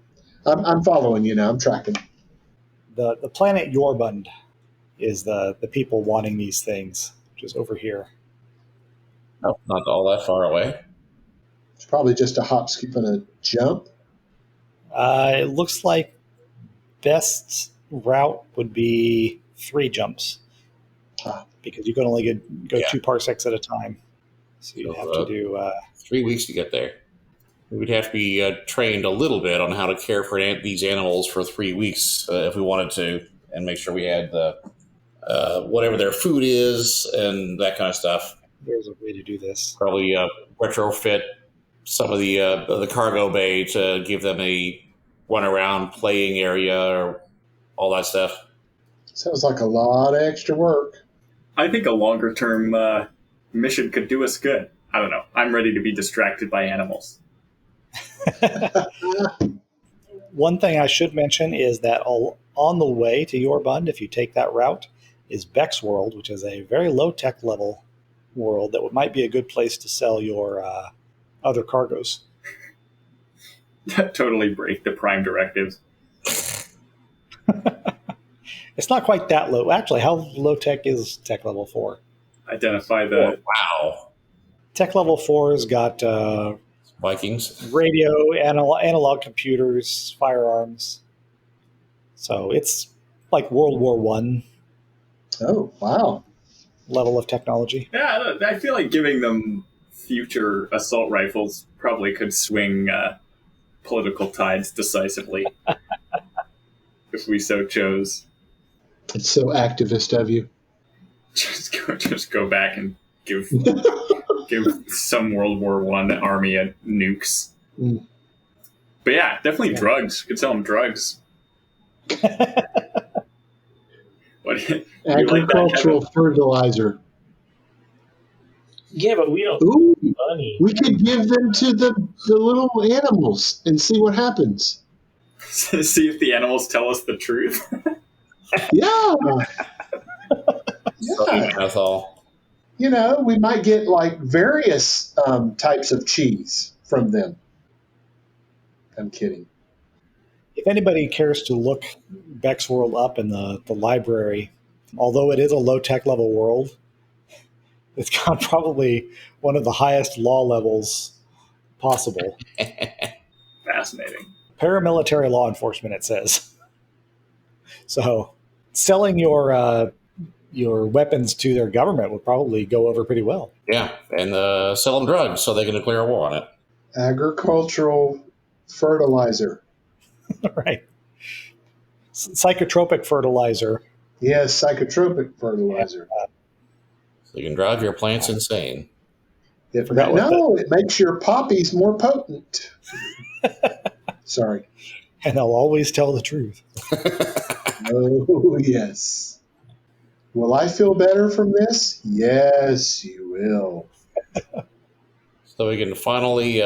I'm following you now. I'm tracking. The planet Yorbund is the people wanting these things, which is over here. No, not all that far away. It's probably just a hop, skip, and a jump. It looks like best route would be 3 jumps, because you can only go 2 parsecs at a time. So you'd have to do 3 weeks to get there. We'd have to be trained a little bit on how to care for these animals for 3 weeks if we wanted to, and make sure we had the whatever their food is and that kind of stuff. There's a way to do this. Probably retrofit some of the cargo bay to give them a run around playing area or all that stuff. Sounds like a lot of extra work. I think a longer term mission could do us good. I don't know. I'm ready to be distracted by animals. One thing I should mention is that on the way to Yorbund, if you take that route, is Beck's World, which is a very low-tech level world that might be a good place to sell your other cargoes. Totally break the Prime directives. It's not quite that low. Actually, how low-tech is Tech Level 4? Identify the... Wow. Tech Level 4's got Vikings. radio, analog computers, firearms. So it's like World War I Oh, wow. level of technology. Yeah, I feel like giving them future assault rifles probably could swing political tides decisively if we so chose. It's so activist of you. Just go back and give some World War I army nukes. Mm. But yeah, definitely drugs. Could sell them drugs. What? Agricultural fertilizer. Yeah, but we don't Ooh, have money. we could give them to the little animals and see what happens. See if the animals tell us the truth. Yeah. So, Yeah. that's all. You know, we might get like various types of cheese from them. I'm kidding. If anybody cares to look Beck's World up in the library, although it is a low-tech level world, it's got probably one of the highest law levels possible. Fascinating. Paramilitary law enforcement, it says. So selling your weapons to their government would probably go over pretty well. Yeah, and sell them drugs so they can declare a war on it. Agricultural fertilizer. Right. Psychotropic fertilizer. Yes, psychotropic fertilizer. So you can drive your plants insane. It Forgot makes your poppies more potent. Sorry. And they'll always tell the truth. Oh, yes. Will I feel better from this? Yes, you will. So we can finally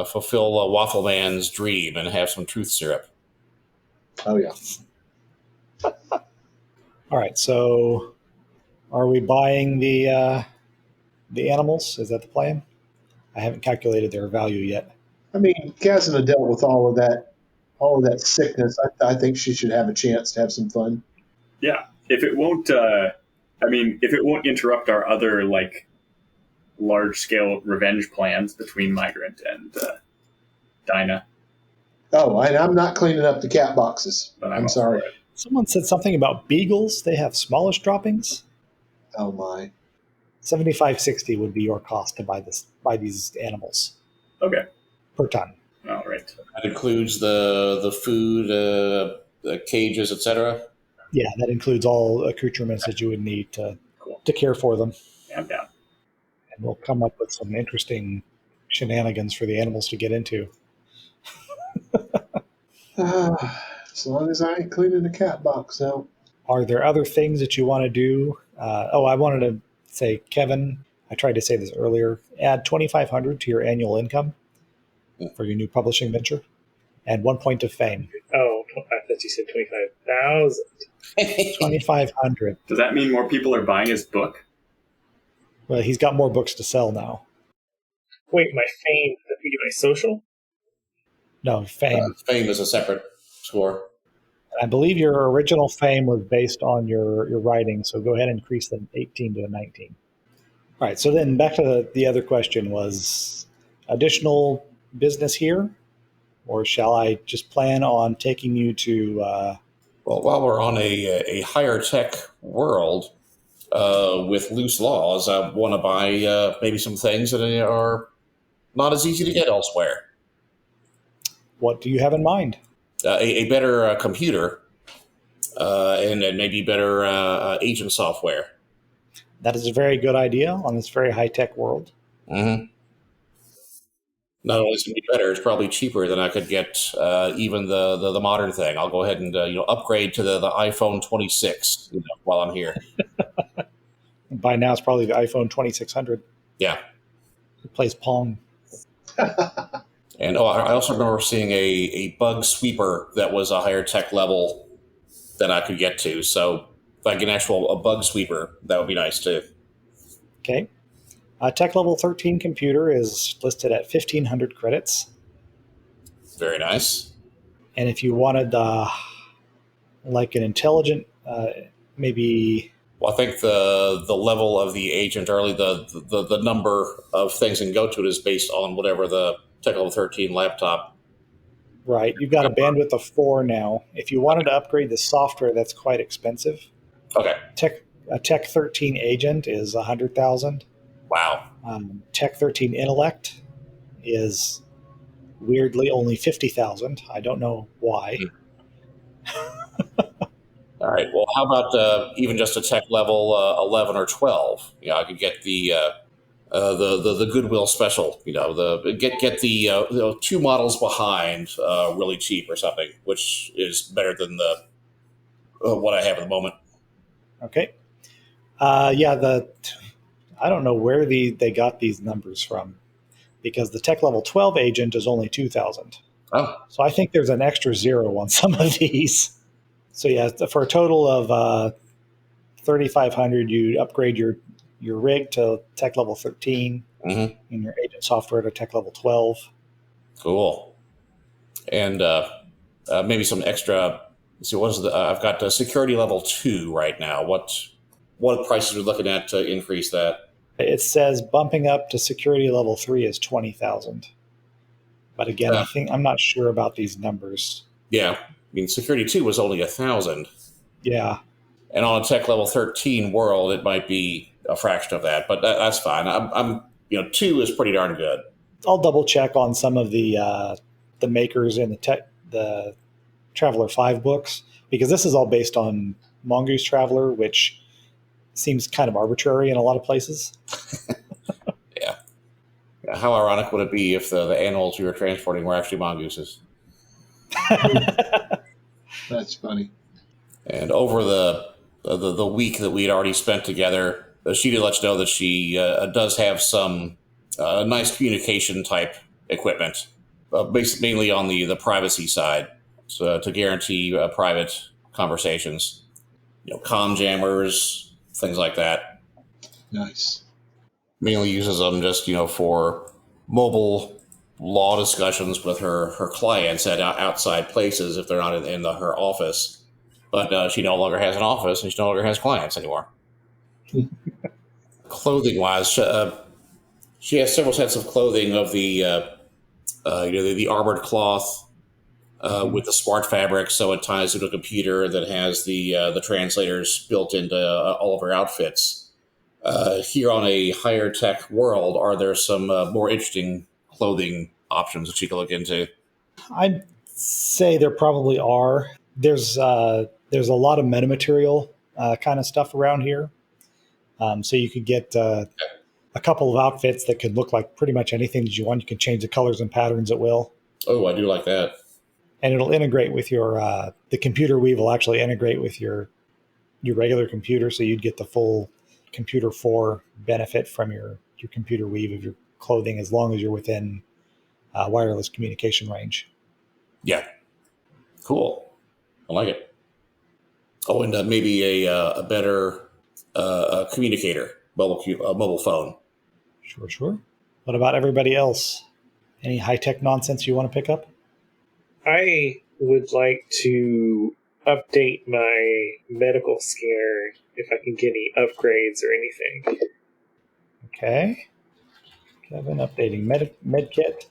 fulfill Waffle Man's dream and have some truth syrup. Oh, yeah. All right, so are we buying the animals? Is that the plan? I haven't calculated their value yet. I mean, Qazyna dealt with all of that sickness. I think she should have a chance to have some fun. Yeah, if it won't, if it won't interrupt our other large-scale revenge plans between Migrant and Dinah. Oh, and I'm not cleaning up the cat boxes. But I'm all sorry. for it. Someone said something about beagles. They have smallish droppings. Oh, my. $75.60 would be your cost to buy these animals Okay. per ton. All right. That includes the food, the cages, etc. Yeah, that includes all accoutrements that you would need to Cool. care for them. Yeah, I'm down. And we'll come up with some interesting shenanigans for the animals to get into. As long as I ain't cleaning the cat box out. Are there other things that you want to do? I wanted to say, Kevin, I tried to say this earlier, add $2,500 to your annual income for your new publishing venture and 1 point of fame. Oh, I thought you said 25,000. 2,500. Does that mean more people are buying his book? Well, he's got more books to sell now. Wait, my fame, my social? No, fame. Fame is a separate score. I believe your original fame was based on your writing, so go ahead and increase the 18 to a 19. All right, so then back to the other question was additional business here, or shall I just plan on taking you to... Well, while we're on a higher tech world with loose laws, I want to buy maybe some things that are not as easy to get elsewhere. What do you have in mind? A better computer and maybe better agent software. That is a very good idea on this very high-tech world. Mm-hmm. Not only is it going to be better, it's probably cheaper than I could get even the modern thing. I'll go ahead and upgrade to the iPhone 26 while I'm here. By now, it's probably the iPhone 2600. Yeah. It plays Pong. And I also remember seeing a bug sweeper that was a higher tech level that I could get to. So if I get a bug sweeper, that would be nice too. Okay. A tech level 13 computer is listed at 1,500 credits. Very nice. And if you wanted like an intelligent, maybe... Well, I think the level of the agent, or the number of things that can go to it is based on whatever the tech level 13 laptop. Right. You've got a bandwidth of 4 now. If you wanted to upgrade the software, that's quite expensive. Okay. A Tech 13 agent is 100,000. Wow. Tech 13 intellect is weirdly only 50,000. I don't know why. All right. Well, how about even just a tech level 11 or 12? I could get the Goodwill special. Get the 2 models behind really cheap or something, which is better than the what I have at the moment. Okay. I don't know where they got these numbers from, because the tech level 12 agent is only 2,000. Oh. So I think there's an extra 0 on some of these. So yeah, for a total of 3,500, you upgrade your rig to tech level 13, and your agent software to tech level 12. Cool. And maybe some extra. Let's see, what is I've got security level 2 right now. What prices are we looking at to increase that? It says bumping up to security level 3 is 20,000. But again, I'm not sure about these numbers. Yeah. I mean, security 2 was only 1,000. Yeah. And on a tech level 13 world, it might be a fraction of that, but that's fine. I'm 2 is pretty darn good. I'll double check on some of the makers in the Traveler 5 books, because this is all based on Mongoose Traveler, which seems kind of arbitrary in a lot of places. Yeah. How ironic would it be if the animals we were transporting were actually mongooses? That's funny. And over the week that we had already spent together, she did let you know that she does have some nice communication type equipment, mainly on the privacy side, so to guarantee private conversations, comm jammers, things like that. Nice. Mainly uses them just for mobile law discussions with her clients at outside places if they're not in her office. But she no longer has an office, and she no longer has clients anymore. Clothing-wise, she has several sets of clothing of the armored cloth with the smart fabric, so it ties into a computer that has the translators built into all of her outfits. Here on a higher tech world, are there some more interesting clothing options that she can look into? I'd say there probably are. There's a lot of metamaterial kind of stuff around here. So you could get a couple of outfits that could look like pretty much anything that you want. You can change the colors and patterns at will. Oh, I do like that. And it'll integrate with your the computer weave will actually integrate with your regular computer, so you'd get the full computer 4 benefit from your computer weave of your clothing, as long as you're within wireless communication range. Yeah. Cool. I like it. Oh, and maybe a better communicator, mobile phone. Sure. What about everybody else? Any high-tech nonsense you want to pick up? I would like to update my medical scanner if I can get any upgrades or anything. Okay. Kevin, updating medkit.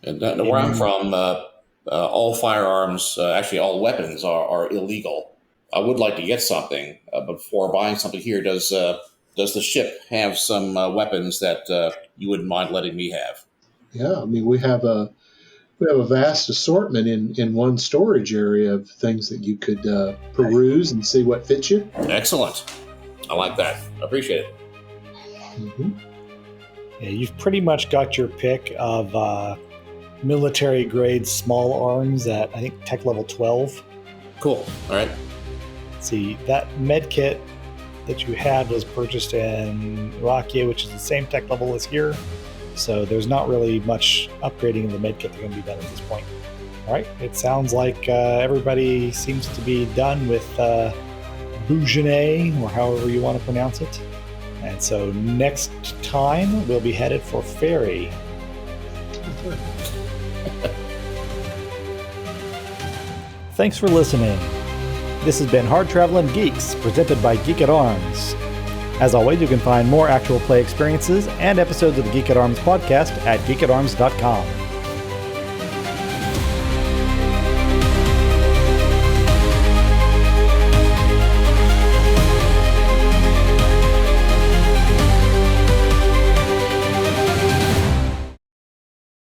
And where I'm from, all firearms, actually all weapons are illegal. I would like to get something, but before buying something here, does the ship have some weapons that you wouldn't mind letting me have? Yeah, I mean, we have a vast assortment in one storage area of things that you could peruse and see what fits you. Excellent. I like that. I appreciate it. Mm-hmm. Yeah, you've pretty much got your pick of military grade small arms at, I think, tech level 12. Cool. All right. Let's see, that med kit that you had was purchased in Irakia, which is the same tech level as here. So there's not really much upgrading in the med kit that can be done at this point. All right. It sounds like everybody seems to be done with Boughene, or however you want to pronounce it. And so next time we'll be headed for Ferry. Thanks for listening. This has been Hard Traveling Geeks, presented by Geek at Arms. As always, you can find more actual play experiences and episodes of the Geek at Arms podcast at geekatarms.com.